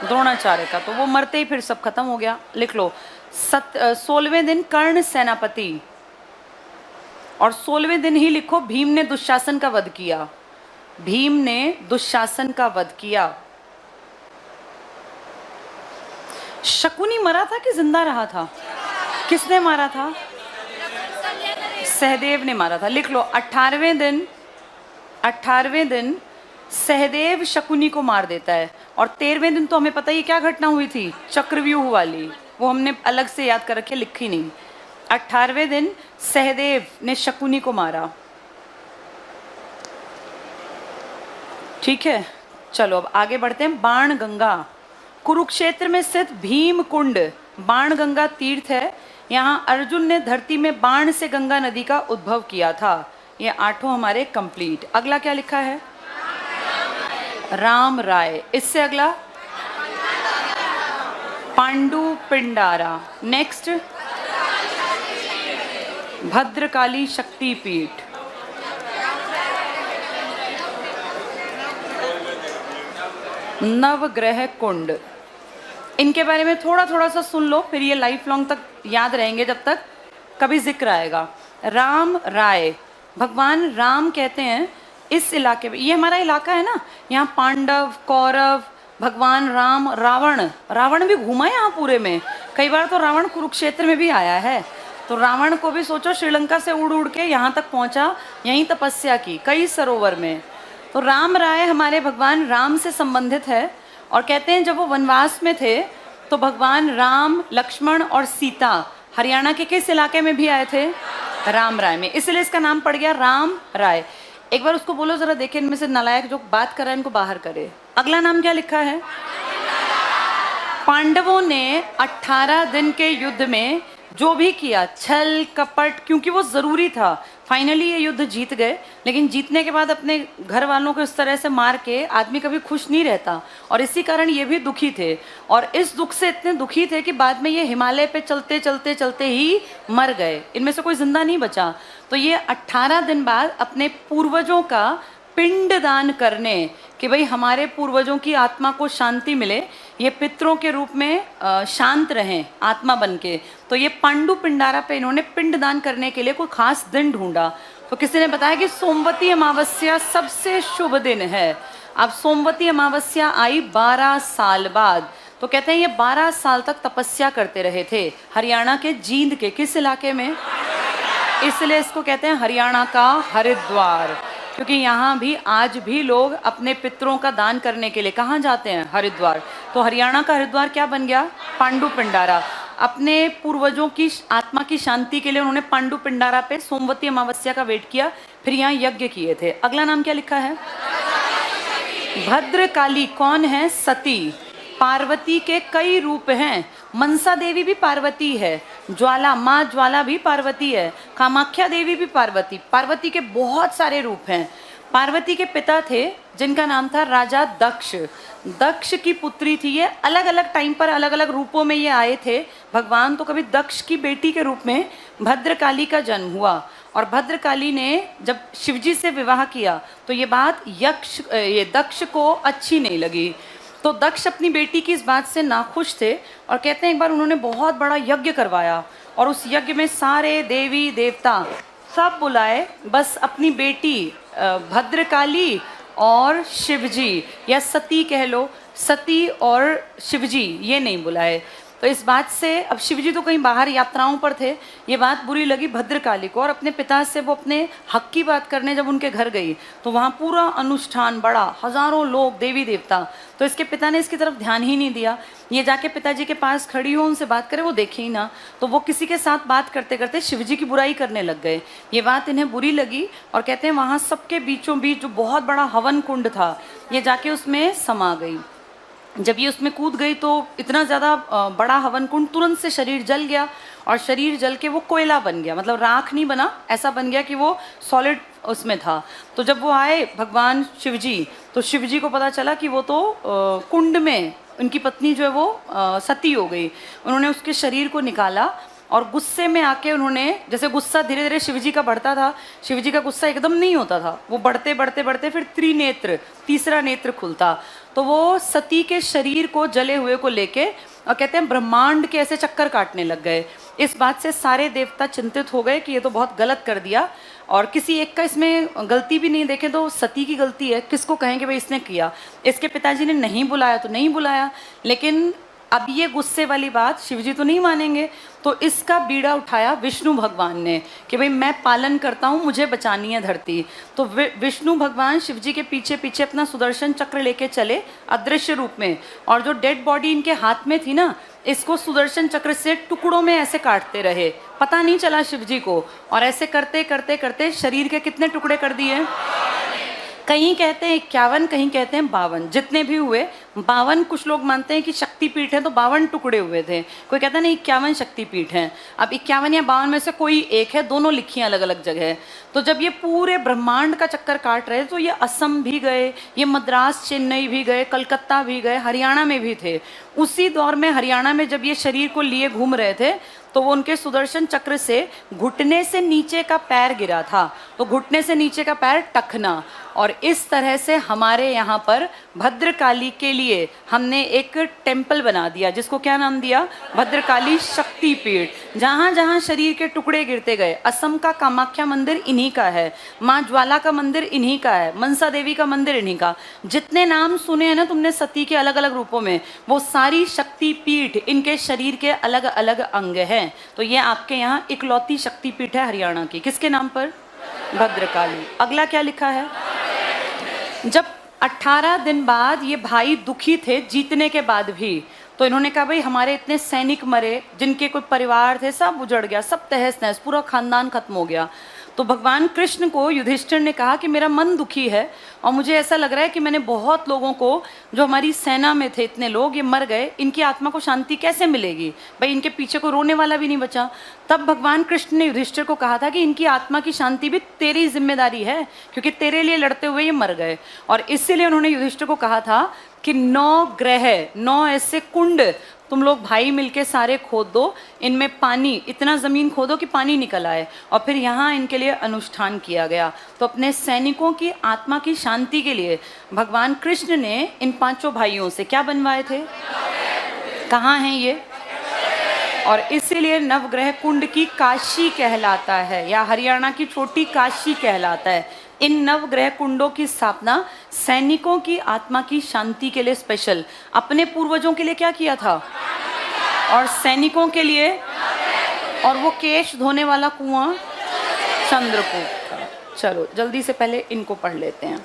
द्रोणाचार्य का। तो वो मरते ही फिर सब खत्म हो गया। लिख लो, 16वें दिन कर्ण सेनापति। और 16वें दिन ही लिखो, भीम ने दुशासन का वध किया। भीम ने दुशासन का वध किया। शकुनी मरा था कि जिंदा रहा था? किसने मारा था? सहदेव ने मारा था। लिख लो, 18वें दिन सहदेव शकुनी को मार देता है। और 13वें दिन तो हमें पता ही क्या घटना हुई थी, चक्रव्यूह वाली, वो हमने अलग से याद कर रखी है, लिखी नहीं। 18वें दिन सहदेव ने शकुनी को मारा। ठीक है, चलो अब आगे बढ़ते हैं। बाण गंगा, कुरुक्षेत्र में स्थित भीम कुंड बाण गंगा तीर्थ है। यहाँ अर्जुन ने धरती में बाण से गंगा नदी का उद्भव किया था। ये 8 हमारे कंप्लीट। अगला क्या लिखा है? राम राय। इससे अगला पांडु पिंडारा। नेक्स्ट भद्रकाली शक्तिपीठ। नवग्रह कुंड। इनके बारे में थोड़ा थोड़ा सा सुन लो, फिर ये लाइफ लॉन्ग तक याद रहेंगे जब तक कभी जिक्र आएगा। राम राय, भगवान राम कहते हैं इस इलाके में, ये हमारा इलाका है ना, यहाँ पांडव कौरव, भगवान राम, रावण भी घूमा है यहाँ पूरे में। कई बार तो रावण कुरुक्षेत्र में भी आया है। तो रावण को भी सोचो, श्रीलंका से उड़ उड़ के यहाँ तक पहुँचा, यहीं तपस्या की कई सरोवर में। तो राम राय हमारे भगवान राम से संबंधित है। और कहते हैं जब वो वनवास में थे तो भगवान राम, लक्ष्मण और सीता हरियाणा के किस इलाके में भी आए थे? राम राय में, इसलिए इसका नाम पड़ गया राम राय। एक बार उसको बोलो जरा, देखे इनमें से नालायक जो बात कर रहा है इनको बाहर करे। अगला नाम क्या लिखा है? पांडवों ने 18 दिन के युद्ध में जो भी किया, छल कपट, क्योंकि वो जरूरी था। फाइनली ये युद्ध जीत गए, लेकिन जीतने के बाद अपने घर वालों को इस तरह से मार के आदमी कभी खुश नहीं रहता, और इसी कारण ये भी दुखी थे। और इस दुख से इतने दुखी थे कि बाद में ये हिमालय पे चलते चलते चलते ही मर गए। इनमें से कोई जिंदा नहीं बचा। तो ये 18 दिन बाद अपने पूर्वजों का पिंड दान करने कि भाई हमारे पूर्वजों की आत्मा को शांति मिले, ये पितरों के रूप में शांत रहें आत्मा बन के, तो ये पांडु पिंडारा पे इन्होंने पिंड दान करने के लिए कोई खास दिन ढूंढा। तो किसी ने बताया कि सोमवती अमावस्या सबसे शुभ दिन है। अब सोमवती अमावस्या आई 12 साल बाद, तो कहते हैं ये 12 साल तक तपस्या करते रहे थे हरियाणा के जींद के किस इलाके में, इसलिए इसको कहते हैं हरियाणा का हरिद्वार, क्योंकि यहाँ भी आज भी लोग अपने पितरों का दान करने के लिए कहाँ जाते हैं, हरिद्वार। तो हरियाणा का हरिद्वार क्या बन गया, पांडु पिंडारा। अपने पूर्वजों की आत्मा की शांति के लिए उन्होंने पांडु पिंडारा पे सोमवती अमावस्या का वेट किया, फिर यहाँ यज्ञ किए थे। अगला नाम क्या लिखा है, भद्रकाली कौन है, सती। पार्वती के कई रूप हैं, मनसा देवी भी पार्वती है, ज्वाला माँ ज्वाला भी पार्वती है, कामाख्या देवी भी पार्वती, पार्वती के बहुत सारे रूप हैं। पार्वती के पिता थे जिनका नाम था राजा दक्ष, दक्ष की पुत्री थी ये। अलग अलग टाइम पर अलग अलग रूपों में ये आए थे भगवान। तो कभी दक्ष की बेटी के रूप में भद्रकाली का जन्म हुआ, और भद्रकाली ने जब शिवजी से विवाह किया तो ये बात ये दक्ष को अच्छी नहीं लगी। तो दक्ष अपनी बेटी की इस बात से नाखुश थे, और कहते हैं एक बार उन्होंने बहुत बड़ा यज्ञ करवाया, और उस यज्ञ में सारे देवी देवता सब बुलाए, बस अपनी बेटी भद्रकाली और शिवजी, या सती कह लो, सती और शिवजी ये नहीं बुलाए। तो इस बात से अब शिवजी तो कहीं बाहर यात्राओं पर थे, ये बात बुरी लगी भद्रकाली को, और अपने पिता से वो अपने हक की बात करने जब उनके घर गई तो वहाँ पूरा अनुष्ठान बड़ा, हजारों लोग देवी देवता। तो इसके पिता ने इसकी तरफ ध्यान ही नहीं दिया। ये जाके पिताजी के पास खड़ी हो उनसे बात करे, वो देखे ही ना। तो वो किसी के साथ बात करते करते शिवजी की बुराई करने लग गए। ये बात इन्हें बुरी लगी, और कहते हैं वहाँ सबके बीचों बीच जो बहुत बड़ा हवन कुंड था, ये जाके उसमें समा गई। जब ये उसमें कूद गई तो इतना ज़्यादा बड़ा हवन कुंड, तुरंत से शरीर जल गया, और शरीर जल के वो कोयला बन गया, मतलब राख नहीं बना, ऐसा बन गया कि वो सॉलिड उसमें था। तो जब वो आए भगवान शिवजी, तो शिवजी को पता चला कि वो तो कुंड में उनकी पत्नी जो है वो सती हो गई। उन्होंने उसके शरीर को निकाला, और गुस्से में आके उन्होंने, जैसे गुस्सा धीरे धीरे शिवजी का बढ़ता था, शिवजी का गुस्सा एकदम नहीं होता था, वो बढ़ते बढ़ते बढ़ते फिर त्रिनेत्र, तीसरा नेत्र खुलता। तो वो सती के शरीर को जले हुए को लेके, और कहते हैं ब्रह्मांड के ऐसे चक्कर काटने लग गए। इस बात से सारे देवता चिंतित हो गए कि ये तो बहुत गलत कर दिया, और किसी एक का इसमें गलती भी नहीं, देखें तो सती की गलती है, किसको कहेंगे भाई इसने किया। इसके पिताजी ने नहीं बुलाया तो नहीं बुलाया, लेकिन अब ये गुस्से वाली बात शिवजी तो नहीं मानेंगे, तो इसका बीड़ा उठाया विष्णु भगवान ने कि भाई मैं पालन करता हूँ, मुझे बचानी है धरती। तो विष्णु भगवान शिवजी के पीछे पीछे अपना सुदर्शन चक्र लेके चले अदृश्य रूप में, और जो डेड बॉडी इनके हाथ में थी ना, इसको सुदर्शन चक्र से टुकड़ों में ऐसे काटते रहे, पता नहीं चला शिवजी को। और ऐसे करते करते करते शरीर के कितने टुकड़े कर दिए, कहीं कहते हैं 51, कहीं कहते हैं 52, जितने भी हुए 52। कुछ लोग मानते हैं कि शक्तिपीठ है तो 52 टुकड़े हुए थे, कोई कहता है नहीं 51 शक्तिपीठ हैं। अब 51 या 52 में से कोई एक है, दोनों लिखी हैं अलग अलग जगह। तो जब ये पूरे ब्रह्मांड का चक्कर काट रहे तो ये असम भी गए, ये मद्रास चेन्नई भी गए, कलकत्ता भी गए, हरियाणा में भी थे। उसी दौर में हरियाणा में जब ये शरीर को लिए घूम रहे थे तो वो उनके सुदर्शन चक्र से घुटने से नीचे का पैर गिरा था, तो घुटने से नीचे का पैर टखना। और इस तरह से हमारे यहाँ पर भद्रकाली के लिए हमने एक टेम्पल बना दिया, जिसको क्या नाम दिया, भद्रकाली शक्तिपीठ। जहाँ जहाँ शरीर के टुकड़े गिरते गए, असम का कामाख्या मंदिर इन्हीं का है, माँ ज्वाला का मंदिर इन्हीं का है, मनसा देवी का मंदिर इन्हीं का। जितने नाम सुने हैं ना तुमने सती के अलग अलग रूपों में, वो सारी शक्तिपीठ इनके शरीर के अलग अलग अंग हैं। तो ये आपके यहाँ इकलौती शक्तिपीठ है हरियाणा की, किसके नाम पर, भद्रकाली। अगला क्या लिखा है, जब 18 दिन बाद ये भाई दुखी थे जीतने के बाद भी, तो इन्होंने कहा भाई हमारे इतने सैनिक मरे, जिनके कोई परिवार थे सब उजड़ गया, सब तहस नहस, पूरा खानदान खत्म हो गया। तो भगवान कृष्ण को युधिष्ठिर ने कहा कि मेरा मन दुखी है, और मुझे ऐसा लग रहा है कि मैंने बहुत लोगों को जो हमारी सेना में थे इतने लोग, ये मर गए, इनकी आत्मा को शांति कैसे मिलेगी? भाई इनके पीछे को रोने वाला भी नहीं बचा। तब भगवान कृष्ण ने युधिष्ठिर को कहा था कि इनकी आत्मा की शांति भी तेरी जिम्मेदारी है, क्योंकि तेरे लिए लड़ते हुए ये मर गए। और इसीलिए उन्होंने युधिष्ठिर को कहा था कि 9 ग्रह, 9 ऐसे कुंड तुम लोग भाई मिलके सारे खोद दो, इनमें पानी, इतना जमीन खोदो कि पानी निकल आए, और फिर यहाँ इनके लिए अनुष्ठान किया गया। तो अपने सैनिकों की आत्मा की शांति के लिए भगवान कृष्ण ने इन 5 भाइयों से क्या बनवाए थे? कहाँ हैं ये? और इसीलिए नवग्रह कुंड की काशी कहलाता है, या हरियाणा की छोटी काशी कहलाता है। इन नवग्रह कुंडों की स्थापना सैनिकों की आत्मा की शांति के लिए स्पेशल, अपने पूर्वजों के लिए क्या किया था, और सैनिकों के लिए, और वो केश धोने वाला कुआं चंद्रकूट। चलो जल्दी से पहले इनको पढ़ लेते हैं।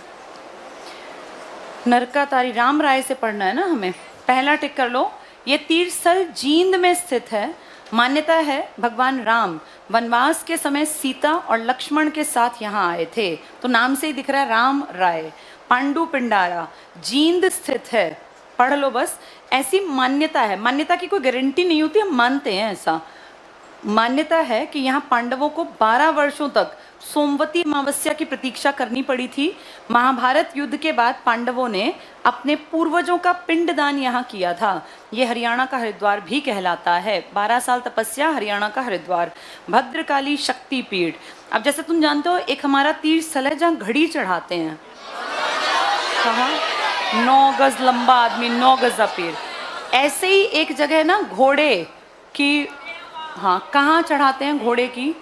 नरकातारी राम राय से पढ़ना है ना हमें। पहला टिक कर लो, ये तीर्थस्थल जींद में स्थित है। मान्यता है भगवान राम वनवास के समय सीता और लक्ष्मण के साथ यहाँ आए थे, तो नाम से ही दिख रहा है राम राय। पांडु पिंडारा जींद स्थित है, पढ़ लो बस। ऐसी मान्यता है, मान्यता की कोई गारंटी नहीं होती, हम मानते हैं ऐसा। मान्यता है कि यहाँ पांडवों को 12 वर्षों तक सोमवती अमावस्या की प्रतीक्षा करनी पड़ी थी। महाभारत युद्ध के बाद पांडवों ने अपने पूर्वजों का पिंडदान यहाँ किया था। ये हरियाणा का हरिद्वार भी कहलाता है। 12 साल तपस्या, हरियाणा का हरिद्वार। भद्रकाली शक्तिपीठ। अब जैसे तुम जानते हो एक हमारा तीर्थ स्थल है जहाँ घड़ी चढ़ाते हैं, कहाँ? 9 गज लंबा आदमी, 9 गज का पेड़। ऐसे ही एक जगह है ना घोड़े की, हाँ, कहाँ चढ़ाते हैं घोड़े की?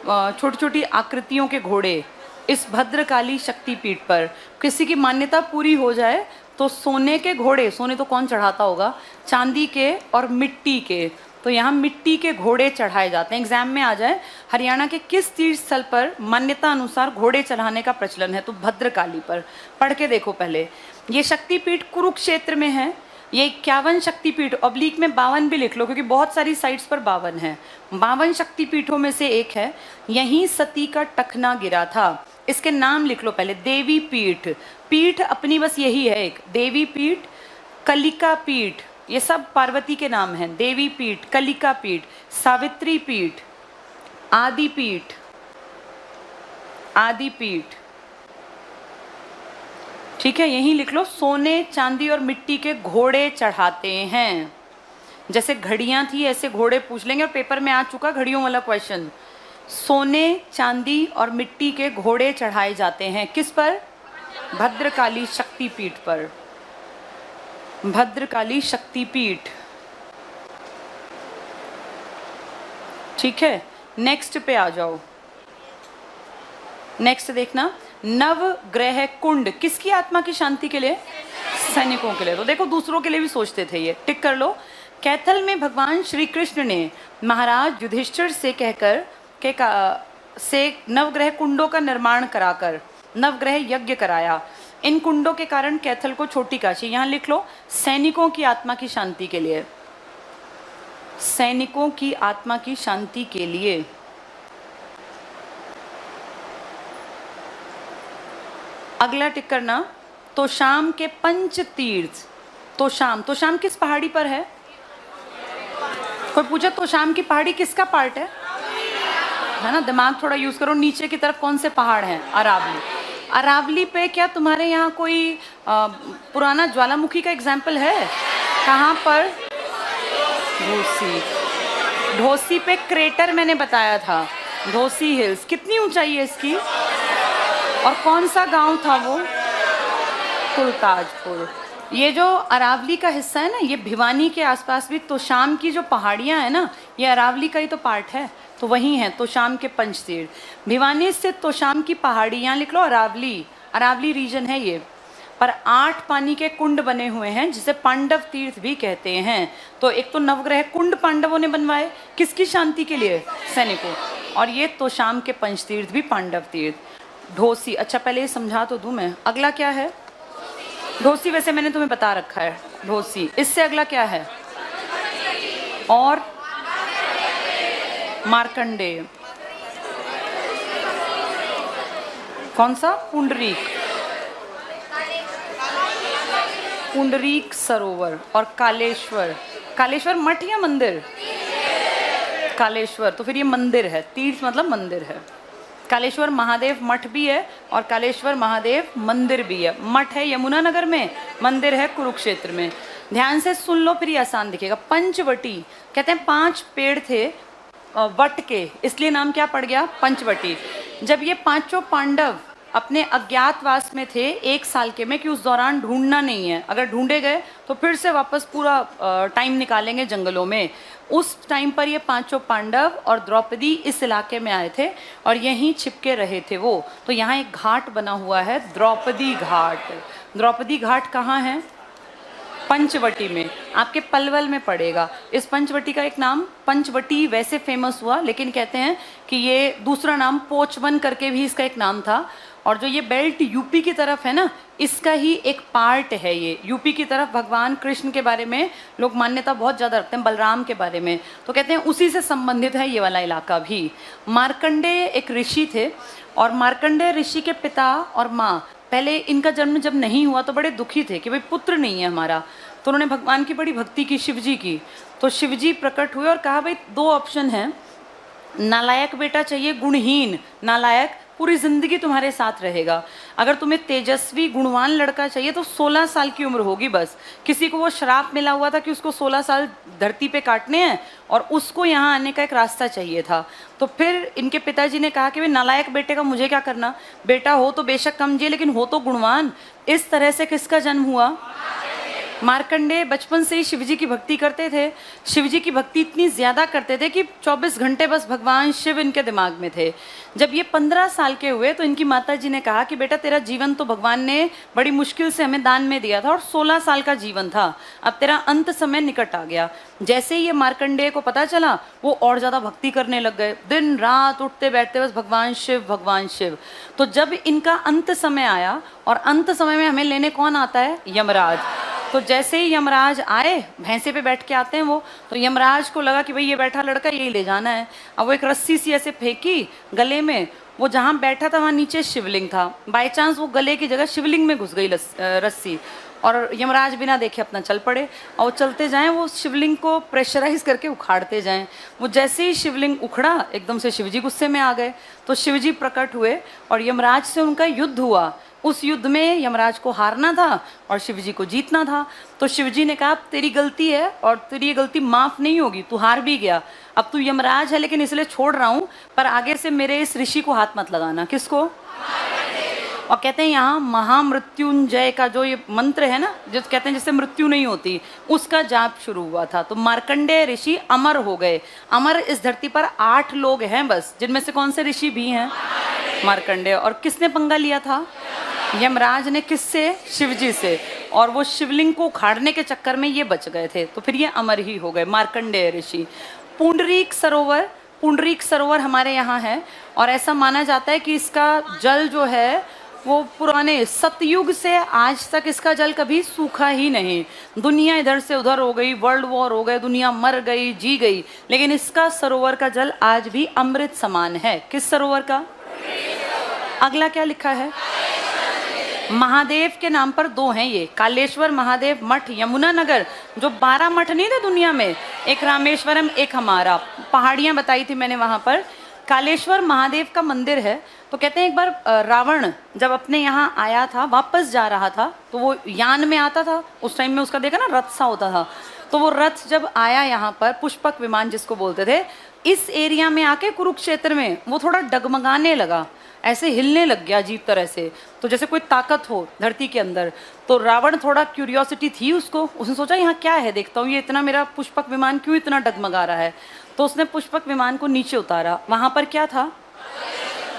छोटी छोटी आकृतियों के घोड़े इस भद्रकाली शक्तिपीठ पर। किसी की मान्यता पूरी हो जाए तो सोने के घोड़े, सोने तो कौन चढ़ाता होगा, चांदी के और मिट्टी के, तो यहाँ मिट्टी के घोड़े चढ़ाए जाते हैं। एग्जाम में आ जाए हरियाणा के किस तीर्थ स्थल पर मान्यता अनुसार घोड़े चढ़ाने का प्रचलन है, तो भद्रकाली पर। पढ़ के देखो पहले। ये शक्तिपीठ कुरुक्षेत्र में है। ये 51 शक्तिपीठ, ऑब्लिक में 52 भी लिख लो क्योंकि बहुत सारी साइट्स पर 52 है। 52 शक्तिपीठों में से एक है। यहीं सती का टखना गिरा था। इसके नाम लिख लो पहले। देवी पीठ, पीठ अपनी बस यही है एक, देवी पीठ, कलिका पीठ, ये सब पार्वती के नाम हैं। देवी पीठ, कलिका पीठ, सावित्री पीठ, आदि पीठ, आदि पीठ, ठीक है, यही लिख लो। सोने चांदी और मिट्टी के घोड़े चढ़ाते हैं। जैसे घड़ियां थी ऐसे घोड़े पूछ लेंगे, और पेपर में आ चुका घड़ियों वाला क्वेश्चन। सोने चांदी और मिट्टी के घोड़े चढ़ाए जाते हैं किस पर? भद्रकाली शक्तिपीठ पर। भद्रकाली शक्तिपीठ, ठीक है। नेक्स्ट पे आ जाओ। नेक्स्ट देखना, नवग्रह कुंड किसकी आत्मा की शांति के लिए? सैनिकों के लिए। तो देखो दूसरों के लिए भी सोचते थे ये, टिक कर लो। कैथल में भगवान श्री कृष्ण ने महाराज युधिष्ठिर से कहकर से नवग्रह कुंडों का निर्माण कराकर नवग्रह यज्ञ कराया। इन कुंडों के कारण कैथल को छोटी काशी, यहाँ लिख लो, सैनिकों की आत्मा की शांति के लिए। सैनिकों की आत्मा की शांति के लिए। अगला टिक करना, तोशाम के पंच तीर्थ। तोशाम, तोशाम किस पहाड़ी पर है? कोई पूछा तोशाम की पहाड़ी किसका पार्ट है ना? दिमाग थोड़ा यूज करो। नीचे की तरफ कौन से पहाड़ हैं? अरावली। अरावली पे क्या तुम्हारे यहाँ कोई पुराना ज्वालामुखी का एग्जाम्पल है? कहाँ पर? ढोसी। ढोसी पे क्रेटर मैंने बताया था, ढोसी हिल्स। कितनी ऊंचाई है इसकी? और कौन सा गांव था वो? कुलताजपुर। ये जो अरावली का हिस्सा है ना, ये भिवानी के आसपास भी तोशाम की जो पहाड़ियां हैं ना, ये अरावली का ही तो पार्ट है, तो वही है तोशाम के पंचतीर्थ। भिवानी से तोशाम की पहाड़ियां लिख लो, अरावली, अरावली रीजन है ये। पर 8 पानी के कुंड बने हुए हैं जिसे पांडव तीर्थ भी कहते हैं। तो एक तो नवग्रह कुंड पांडवों ने बनवाए, किसकी शांति के लिए? सैनिकों। और ये तोशाम के पंचतीर्थ भी पांडव तीर्थ। ढोसी, अच्छा पहले ये समझा तो दूं मैं। अगला क्या है? ढोसी वैसे मैंने तुम्हें बता रखा है, ढोसी। इससे अगला क्या है? और मार्कंडेय। कौन सा? पुंडरीक। पुंडरीक सरोवर और कालेश्वर। कालेश्वर मठ या मंदिर? कालेश्वर, तो फिर ये मंदिर है, तीर्थ मतलब मंदिर है। कालेश्वर महादेव मठ भी है और कालेश्वर महादेव मंदिर भी है। मठ है यमुनानगर में, मंदिर है कुरुक्षेत्र में। ध्यान से सुन लो फिर ये आसान दिखेगा। पंचवटी, कहते हैं 5 पेड़ थे वट के, इसलिए नाम क्या पड़ गया? पंचवटी। जब ये 5 पांडव अपने अज्ञातवास में थे 1 साल के में, कि उस दौरान ढूंढना नहीं है, अगर ढूंढे गए तो फिर से वापस पूरा टाइम निकालेंगे जंगलों में। उस टाइम पर ये 5 पांडव और द्रौपदी इस इलाके में आए थे और यहीं छिपके रहे थे वो। तो यहाँ एक घाट बना हुआ है, द्रौपदी घाट। द्रौपदी घाट कहाँ है? पंचवटी में, आपके पलवल में पड़ेगा। इस पंचवटी का एक नाम, पंचवटी वैसे फेमस हुआ, लेकिन कहते हैं कि ये दूसरा नाम पोचवन करके भी इसका एक नाम था। और जो ये बेल्ट यूपी की तरफ है ना, इसका ही एक पार्ट है ये। यूपी की तरफ भगवान कृष्ण के बारे में लोग मान्यता बहुत ज़्यादा रखते हैं, बलराम के बारे में, तो कहते हैं उसी से संबंधित है ये वाला इलाका भी। मार्कंडेय एक ऋषि थे और मार्कंडेय ऋषि के पिता और माँ, पहले इनका जन्म जब नहीं हुआ तो बड़े दुखी थे कि भाई पुत्र नहीं है हमारा। तो उन्होंने भगवान की बड़ी भक्ति की, शिव जी की। तो शिव जी प्रकट हुए और कहा भाई 2 ऑप्शन हैं, नालायक बेटा चाहिए, गुणहीन नालायक पूरी जिंदगी तुम्हारे साथ रहेगा। अगर तुम्हें तेजस्वी गुणवान लड़का चाहिए तो 16 साल की उम्र होगी बस। किसी को वो श्राप मिला हुआ था कि उसको 16 साल धरती पे काटने हैं और उसको यहाँ आने का एक रास्ता चाहिए था। तो फिर इनके पिताजी ने कहा कि भाई नालायक बेटे का मुझे क्या करना, बेटा हो तो बेशक कमजोर लेकिन हो तो गुणवान। इस तरह से किसका जन्म हुआ? मार्कंडेय बचपन से ही शिवजी की भक्ति करते थे। शिवजी की भक्ति इतनी ज़्यादा करते थे कि 24 घंटे बस भगवान शिव इनके दिमाग में थे। जब ये 15 साल के हुए तो इनकी माताजी ने कहा कि बेटा तेरा जीवन तो भगवान ने बड़ी मुश्किल से हमें दान में दिया था और 16 साल का जीवन था, अब तेरा अंत समय निकट आ गया। जैसे ही ये मार्कंडेय को पता चला वो और ज़्यादा भक्ति करने लग गए, दिन रात उठते बैठते बस भगवान शिव भगवान शिव। तो जब इनका अंत समय आया, और अंत समय में हमें लेने कौन आता है? यमराज। तो जैसे ही यमराज आए, भैंसे पे बैठ के आते हैं वो, तो यमराज को लगा कि भाई ये बैठा लड़का यही ले जाना है। अब वो एक रस्सी सी ऐसे फेंकी गले में, वो जहाँ बैठा था वहाँ नीचे शिवलिंग था। बाय चांस वो गले की जगह शिवलिंग में घुस गई रस्सी, और यमराज बिना देखे अपना चल पड़े। और चलते जाएं, वो शिवलिंग को प्रेशराइज करके उखाड़ते जाएं। वो जैसे ही शिवलिंग उखड़ा, एकदम से शिवजी गुस्से में आ गए। तो शिवजी प्रकट हुए और यमराज से उनका युद्ध हुआ। उस युद्ध में यमराज को हारना था और शिवजी को जीतना था। तो शिवजी ने कहा तेरी गलती है और तेरी ये गलती माफ़ नहीं होगी, तू हार भी गया, अब तू यमराज है लेकिन इसलिए छोड़ रहा हूँ, पर आगे से मेरे इस ऋषि को हाथ मत लगाना। किसको? और कहते हैं यहाँ महामृत्युंजय का जो ये मंत्र है ना, जो कहते हैं जिससे मृत्यु नहीं होती, उसका जाप शुरू हुआ था। तो मार्कंडेय ऋषि अमर हो गए। अमर इस धरती पर 8 लोग हैं बस, जिनमें से कौन से ऋषि भी हैं? मार्कंडेय। और किसने पंगा लिया था? यमराज ने। किससे? शिवजी से। और वो शिवलिंग को उखाड़ने के चक्कर में ये बच गए थे, तो फिर ये अमर ही हो गए, मार्कंडेय ऋषि। पुंडरीक सरोवर, पुंडरीक सरोवर हमारे यहाँ है और ऐसा माना जाता है कि इसका जल जो है वो पुराने सतयुग से आज तक इसका जल कभी सूखा ही नहीं। दुनिया इधर से उधर हो गई, वर्ल्ड वॉर हो गए, दुनिया मर गई, जी गई, लेकिन इसका सरोवर का जल आज भी अमृत समान है। किस सरोवर का? अगला क्या लिखा है? महादेव के नाम पर 2 हैं ये, कालेश्वर महादेव मठ यमुनानगर, जो 12 मठ नहीं थे दुनिया में, एक रामेश्वरम एक हमारा, पहाड़ियाँ बताई थी मैंने वहाँ पर। कालेश्वर महादेव का मंदिर है। तो कहते हैं एक बार रावण जब अपने यहाँ आया था, वापस जा रहा था, तो वो यान में आता था, उस टाइम में उसका देखा ना रथ सा होता था, तो वो रथ जब आया यहाँ पर, पुष्पक विमान जिसको बोलते थे, इस एरिया में आके कुरुक्षेत्र में वो थोड़ा डगमगाने लगा, ऐसे हिलने लग गया अजीब तरह से, तो जैसे कोई ताकत हो धरती के अंदर। तो रावण, थोड़ा क्यूरियोसिटी थी उसको, उसने सोचा यहाँ क्या है, देखता हूँ ये इतना मेरा पुष्पक विमान क्यों इतना डगमगा रहा है। तो उसने पुष्पक विमान को नीचे उतारा। वहाँ पर क्या था?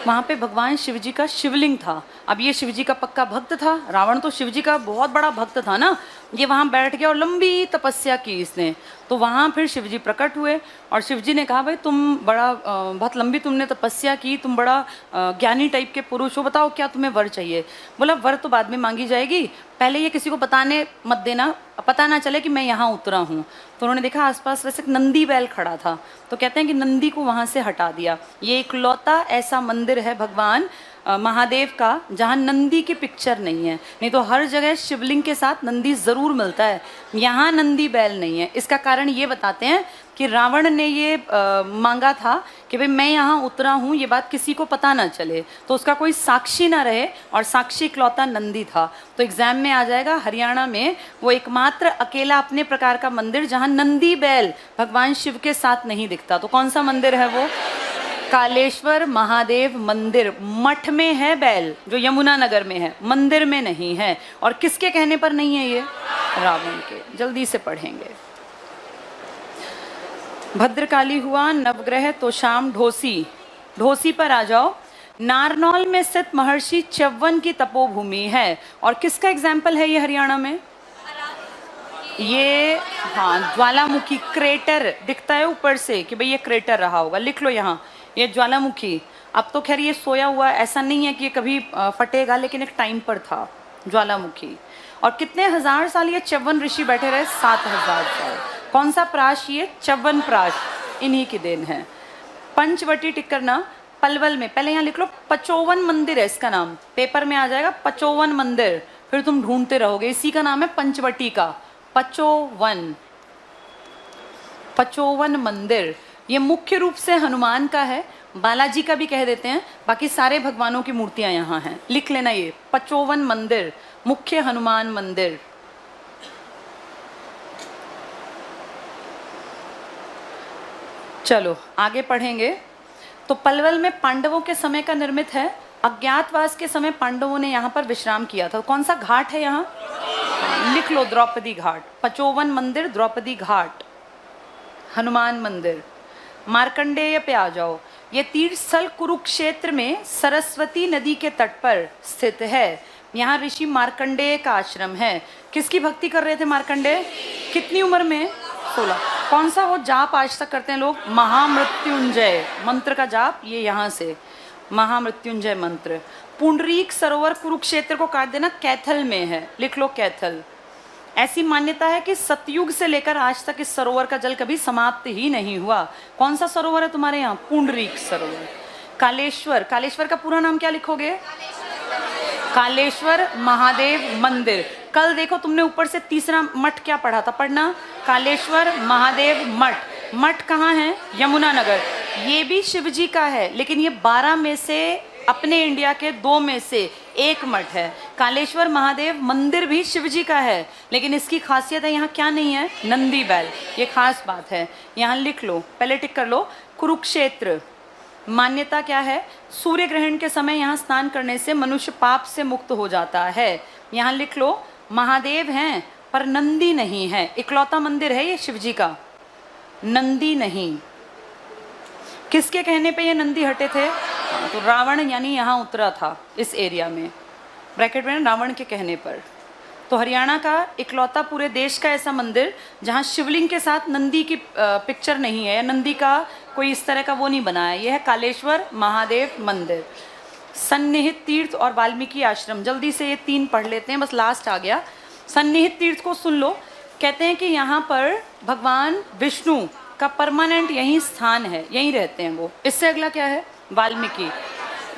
वहाँ पे भगवान शिवजी का शिवलिंग था। अब ये शिवजी का पक्का भक्त था, रावण तो शिवजी का बहुत बड़ा भक्त था ना, ये वहाँ बैठ गया और लंबी तपस्या की इसने। तो वहाँ फिर शिवजी प्रकट हुए और शिवजी ने कहा भाई तुम बड़ा बहुत लंबी तुमने तपस्या की, तुम बड़ा ज्ञानी टाइप के पुरुष हो, बताओ क्या तुम्हें वर चाहिए। बोला वर तो बाद में मांगी जाएगी, पहले ये किसी को बताने मत देना, पता ना चले कि मैं यहाँ उतरा हूँ। तो उन्होंने देखा आसपास वैसे एक नंदी बैल खड़ा था, तो कहते हैं कि नंदी को वहाँ से हटा दिया। ये इकलौता ऐसा मंदिर है भगवान महादेव का, जहाँ नंदी की पिक्चर नहीं है। नहीं तो हर जगह शिवलिंग के साथ नंदी ज़रूर मिलता है, यहाँ नंदी बैल नहीं है। इसका कारण ये बताते हैं कि रावण ने ये मांगा था कि भाई मैं यहाँ उतरा हूँ, ये बात किसी को पता ना चले, तो उसका कोई साक्षी ना रहे, और साक्षी इकलौता नंदी था। तो एग्जाम में आ जाएगा, हरियाणा में वो एकमात्र अकेला अपने प्रकार का मंदिर जहाँ नंदी बैल भगवान शिव के साथ नहीं दिखता। तो कौन सा मंदिर है वो? कालेश्वर महादेव मंदिर। मठ में है बैल, जो यमुना नगर में है, मंदिर में नहीं है। और किसके कहने पर नहीं है ये? रावण के। जल्दी से पढ़ेंगे। भद्रकाली हुआ नवग्रह तो शाम ढोसी। ढोसी पर आ जाओ। नारनौल में स्थित महर्षि च्यवन की तपोभूमि है। और किसका एग्जाम्पल है ये हरियाणा में? ये हाँ, ज्वालामुखी क्रेटर दिखता है ऊपर से कि भाई ये क्रेटर रहा होगा, लिख लो यहाँ, ये ज्वालामुखी। अब तो खैर ये सोया हुआ, ऐसा नहीं है कि ये कभी फटेगा, लेकिन एक टाइम पर था ज्वालामुखी। और कितने हजार साल ये च्यवन ऋषि बैठे रहे? 7000 साल। कौन सा प्राश? ये च्यवन प्राश, इन्हीं की देन है। पंचवटी टिक करना। पलवल में, पहले यहाँ लिख लो, पचोवन मंदिर है इसका नाम, पेपर में आ जाएगा पचोवन मंदिर, फिर तुम ढूंढते रहोगे। इसी का नाम है पंचवटी का, पचोवन। पचोवन मंदिर ये मुख्य रूप से हनुमान का है, बालाजी का भी कह देते हैं, बाकी सारे भगवानों की मूर्तियां यहाँ हैं। लिख लेना ये पचोवन मंदिर, मुख्य हनुमान मंदिर। चलो आगे पढ़ेंगे। तो पलवल में पांडवों के समय का निर्मित है। अज्ञातवास के समय पांडवों ने यहाँ पर विश्राम किया था। कौन सा घाट है यहाँ? लिख लो, द्रौपदी घाट। पचोवन मंदिर, द्रौपदी घाट, हनुमान मंदिर। मार्कंडेय पे आ जाओ। ये तीर्थ स्थल कुरुक्षेत्र में सरस्वती नदी के तट पर स्थित है। यहाँ ऋषि मार्कंडेय का आश्रम है। किसकी भक्ति कर रहे थे मार्कंडेय? कितनी उम्र में? 16। कौन सा वो जाप आज तक करते हैं लोग? महामृत्युंजय मंत्र का जाप, ये यहाँ से महामृत्युंजय मंत्र। पुंडरीक सरोवर कुरुक्षेत्र को काट देना, कैथल में है, लिख लो कैथल। ऐसी मान्यता है कि सतयुग से लेकर आज तक इस सरोवर का जल कभी समाप्त ही नहीं हुआ। कौन सा सरोवर है तुम्हारे यहाँ? पुंडरीक सरोवर। कालेश्वर, कालेश्वर का पूरा नाम क्या लिखोगे? कालेश्वर महादेव मंदिर। कल देखो तुमने ऊपर से तीसरा मठ क्या पढ़ा था? पढ़ना, कालेश्वर महादेव मठ। मठ कहाँ है? यमुना नगर। ये भी शिवजी का है, लेकिन ये 12 में से अपने इंडिया के 2 में से एक मठ है। कालेश्वर महादेव मंदिर भी शिवजी का है, लेकिन इसकी खासियत है यहाँ क्या नहीं है? नंदी बैल। ये खास बात है, यहाँ लिख लो, पहले टिक कर लो। कुरुक्षेत्र मान्यता क्या है? सूर्य ग्रहण के समय यहाँ स्नान करने से मनुष्य पाप से मुक्त हो जाता है। यहाँ लिख लो, महादेव हैं पर नंदी नहीं है। इकलौता मंदिर है ये शिवजी का, नंदी नहीं। किसके कहने पे ये नंदी हटे थे? तो रावण यानी यहाँ उतरा था इस एरिया में, ब्रैकेट में रावण के कहने पर। तो हरियाणा का इकलौता पूरे देश का ऐसा मंदिर जहाँ शिवलिंग के साथ नंदी की पिक्चर नहीं है, या नंदी का कोई इस तरह का वो नहीं बनाया, यह है कालेश्वर महादेव मंदिर। सन्निहित तीर्थ और वाल्मीकि आश्रम, जल्दी से ये 3 पढ़ लेते हैं, बस लास्ट आ गया। सन्निहित तीर्थ को सुन लो। कहते हैं कि यहाँ पर भगवान विष्णु का परमानेंट यहीं स्थान है, यहीं रहते हैं वो। इससे अगला क्या है? वाल्मीकि।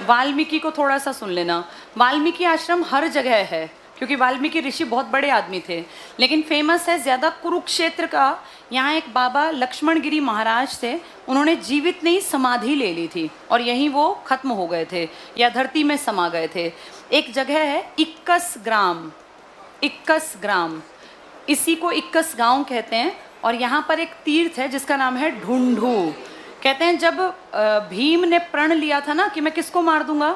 वाल्मीकि को थोड़ा सा सुन लेना। वाल्मीकि आश्रम हर जगह है, क्योंकि वाल्मीकि ऋषि बहुत बड़े आदमी थे, लेकिन फेमस है ज़्यादा कुरुक्षेत्र का। यहाँ एक बाबा लक्ष्मण गिरी महाराज थे, उन्होंने जीवित नहीं समाधि ले ली थी और यहीं वो खत्म हो गए थे, या धरती में समा गए थे। एक जगह है 21 ग्राम, 21 ग्राम, इसी को 21 गांव कहते हैं। और यहाँ पर एक तीर्थ है जिसका नाम है ढूंढू। कहते हैं जब भीम ने प्रण लिया था ना कि मैं किसको मार दूंगा?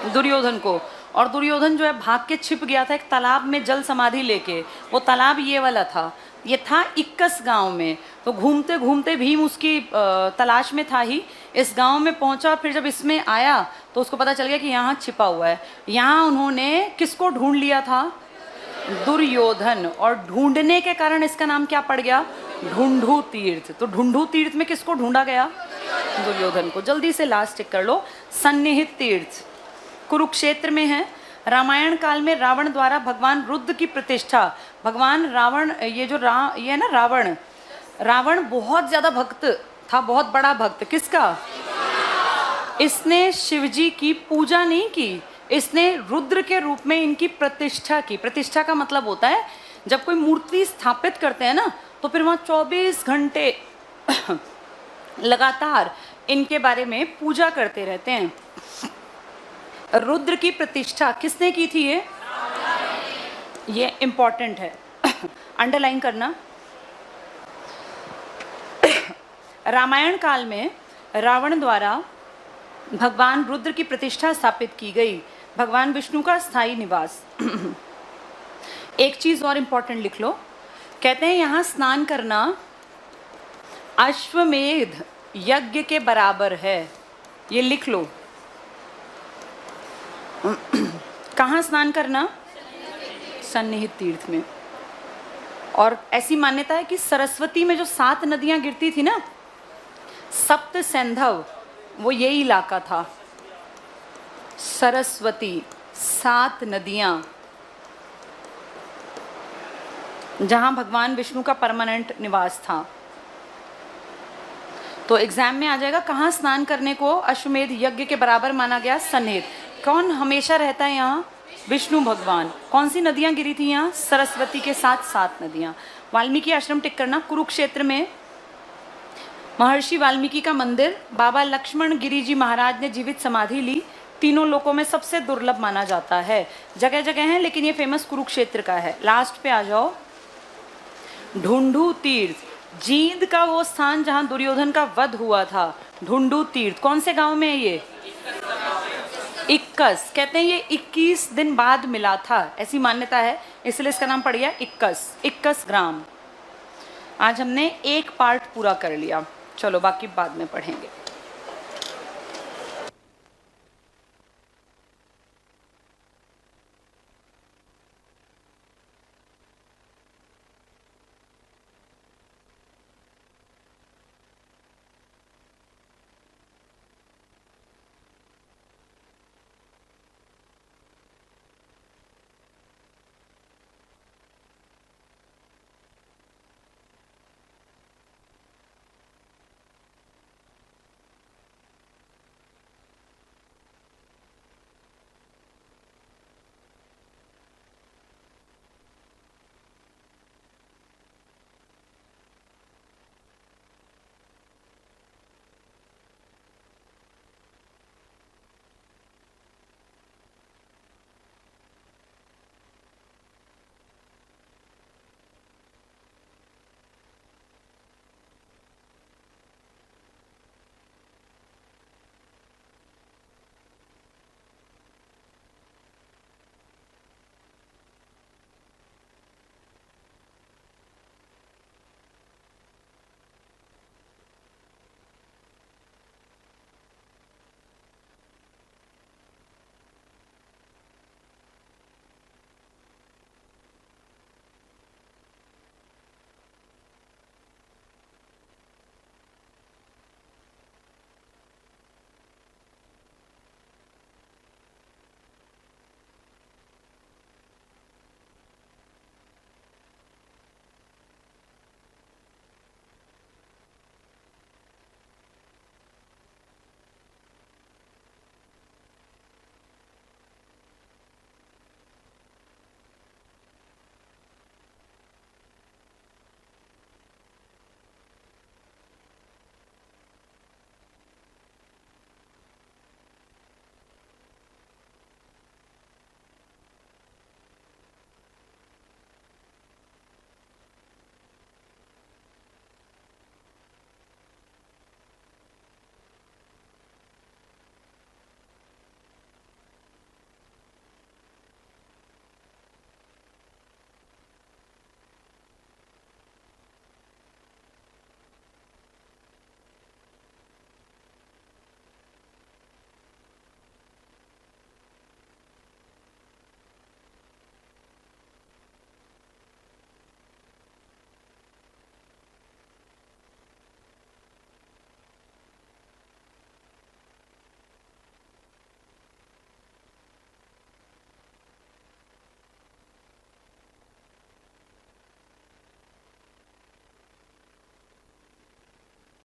दुर्योधन को। और दुर्योधन जो है भाग के छिप गया था एक तालाब में जल समाधि लेके। वो तालाब ये वाला था, ये था 21 गांव में। तो घूमते घूमते भीम उसकी तलाश में था ही, इस गांव में पहुंचा। फिर जब इसमें आया तो उसको पता चल गया कि यहाँ छिपा हुआ है। यहाँ उन्होंने किसको ढूंढ लिया था? दुर्योधन। और ढूंढने के कारण इसका नाम क्या पड़ गया? ढूंढू तीर्थ। तो ढूंढू तीर्थ में किसको ढूंढा गया? दुर्योधन को। जल्दी से लास्ट टिक कर लो। सन्निहित तीर्थ कुरुक्षेत्र में है। रामायण काल में रावण द्वारा भगवान रुद्र की प्रतिष्ठा। भगवान रावण, ये जो ये है ना रावण, रावण बहुत ज्यादा भक्त था, बहुत बड़ा भक्त। किसका? इसने शिवजी की पूजा नहीं की, इसने रुद्र के रूप में इनकी प्रतिष्ठा की। प्रतिष्ठा का मतलब होता है जब कोई मूर्ति स्थापित करते हैं ना, तो फिर वहाँ 24 घंटे लगातार इनके बारे में पूजा करते रहते हैं। रुद्र की प्रतिष्ठा किसने की थी? ये इम्पॉर्टेंट है, अंडरलाइन करना। रामायण काल में रावण द्वारा भगवान रुद्र की प्रतिष्ठा स्थापित की गई, भगवान विष्णु का स्थायी निवास। एक चीज और इम्पोर्टेंट लिख लो, कहते हैं यहाँ स्नान करना अश्वमेध यज्ञ के बराबर है। ये लिख लो। कहाँ स्नान करना? सन्निहित तीर्थ में। और ऐसी मान्यता है कि सरस्वती में जो 7 नदियां गिरती थी ना, सप्त सैंधव, वो यही इलाका था। सरस्वती, 7 नदियां, जहां भगवान विष्णु का परमानेंट निवास था। तो एग्जाम में आ जाएगा, कहाँ स्नान करने को अश्वमेध यज्ञ के बराबर माना गया? सन्निहित। कौन हमेशा रहता है यहाँ? विष्णु भगवान। कौन सी नदियां गिरी थी यहाँ? सरस्वती के साथ 7 नदियां। वाल्मीकि आश्रम टिक करना। कुरुक्षेत्र में महर्षि वाल्मीकि का मंदिर, बाबा लक्ष्मण गिरी जी महाराज ने जीवित समाधि ली। तीनों लोकों में सबसे दुर्लभ माना जाता है। जगह जगह है, लेकिन ये फेमस कुरुक्षेत्र का है। लास्ट पे आ जाओ, ढूंढू तीर्थ, जींद का वो स्थान जहां दुर्योधन का वध हुआ था। ढूंढू तीर्थ कौन से गांव में है? ये 21। कहते हैं ये 21 दिन बाद मिला था, ऐसी मान्यता है, इसलिए इसका नाम पड़ गया 21 ग्राम। आज हमने एक पार्ट पूरा कर लिया, चलो बाकी बाद में पढ़ेंगे।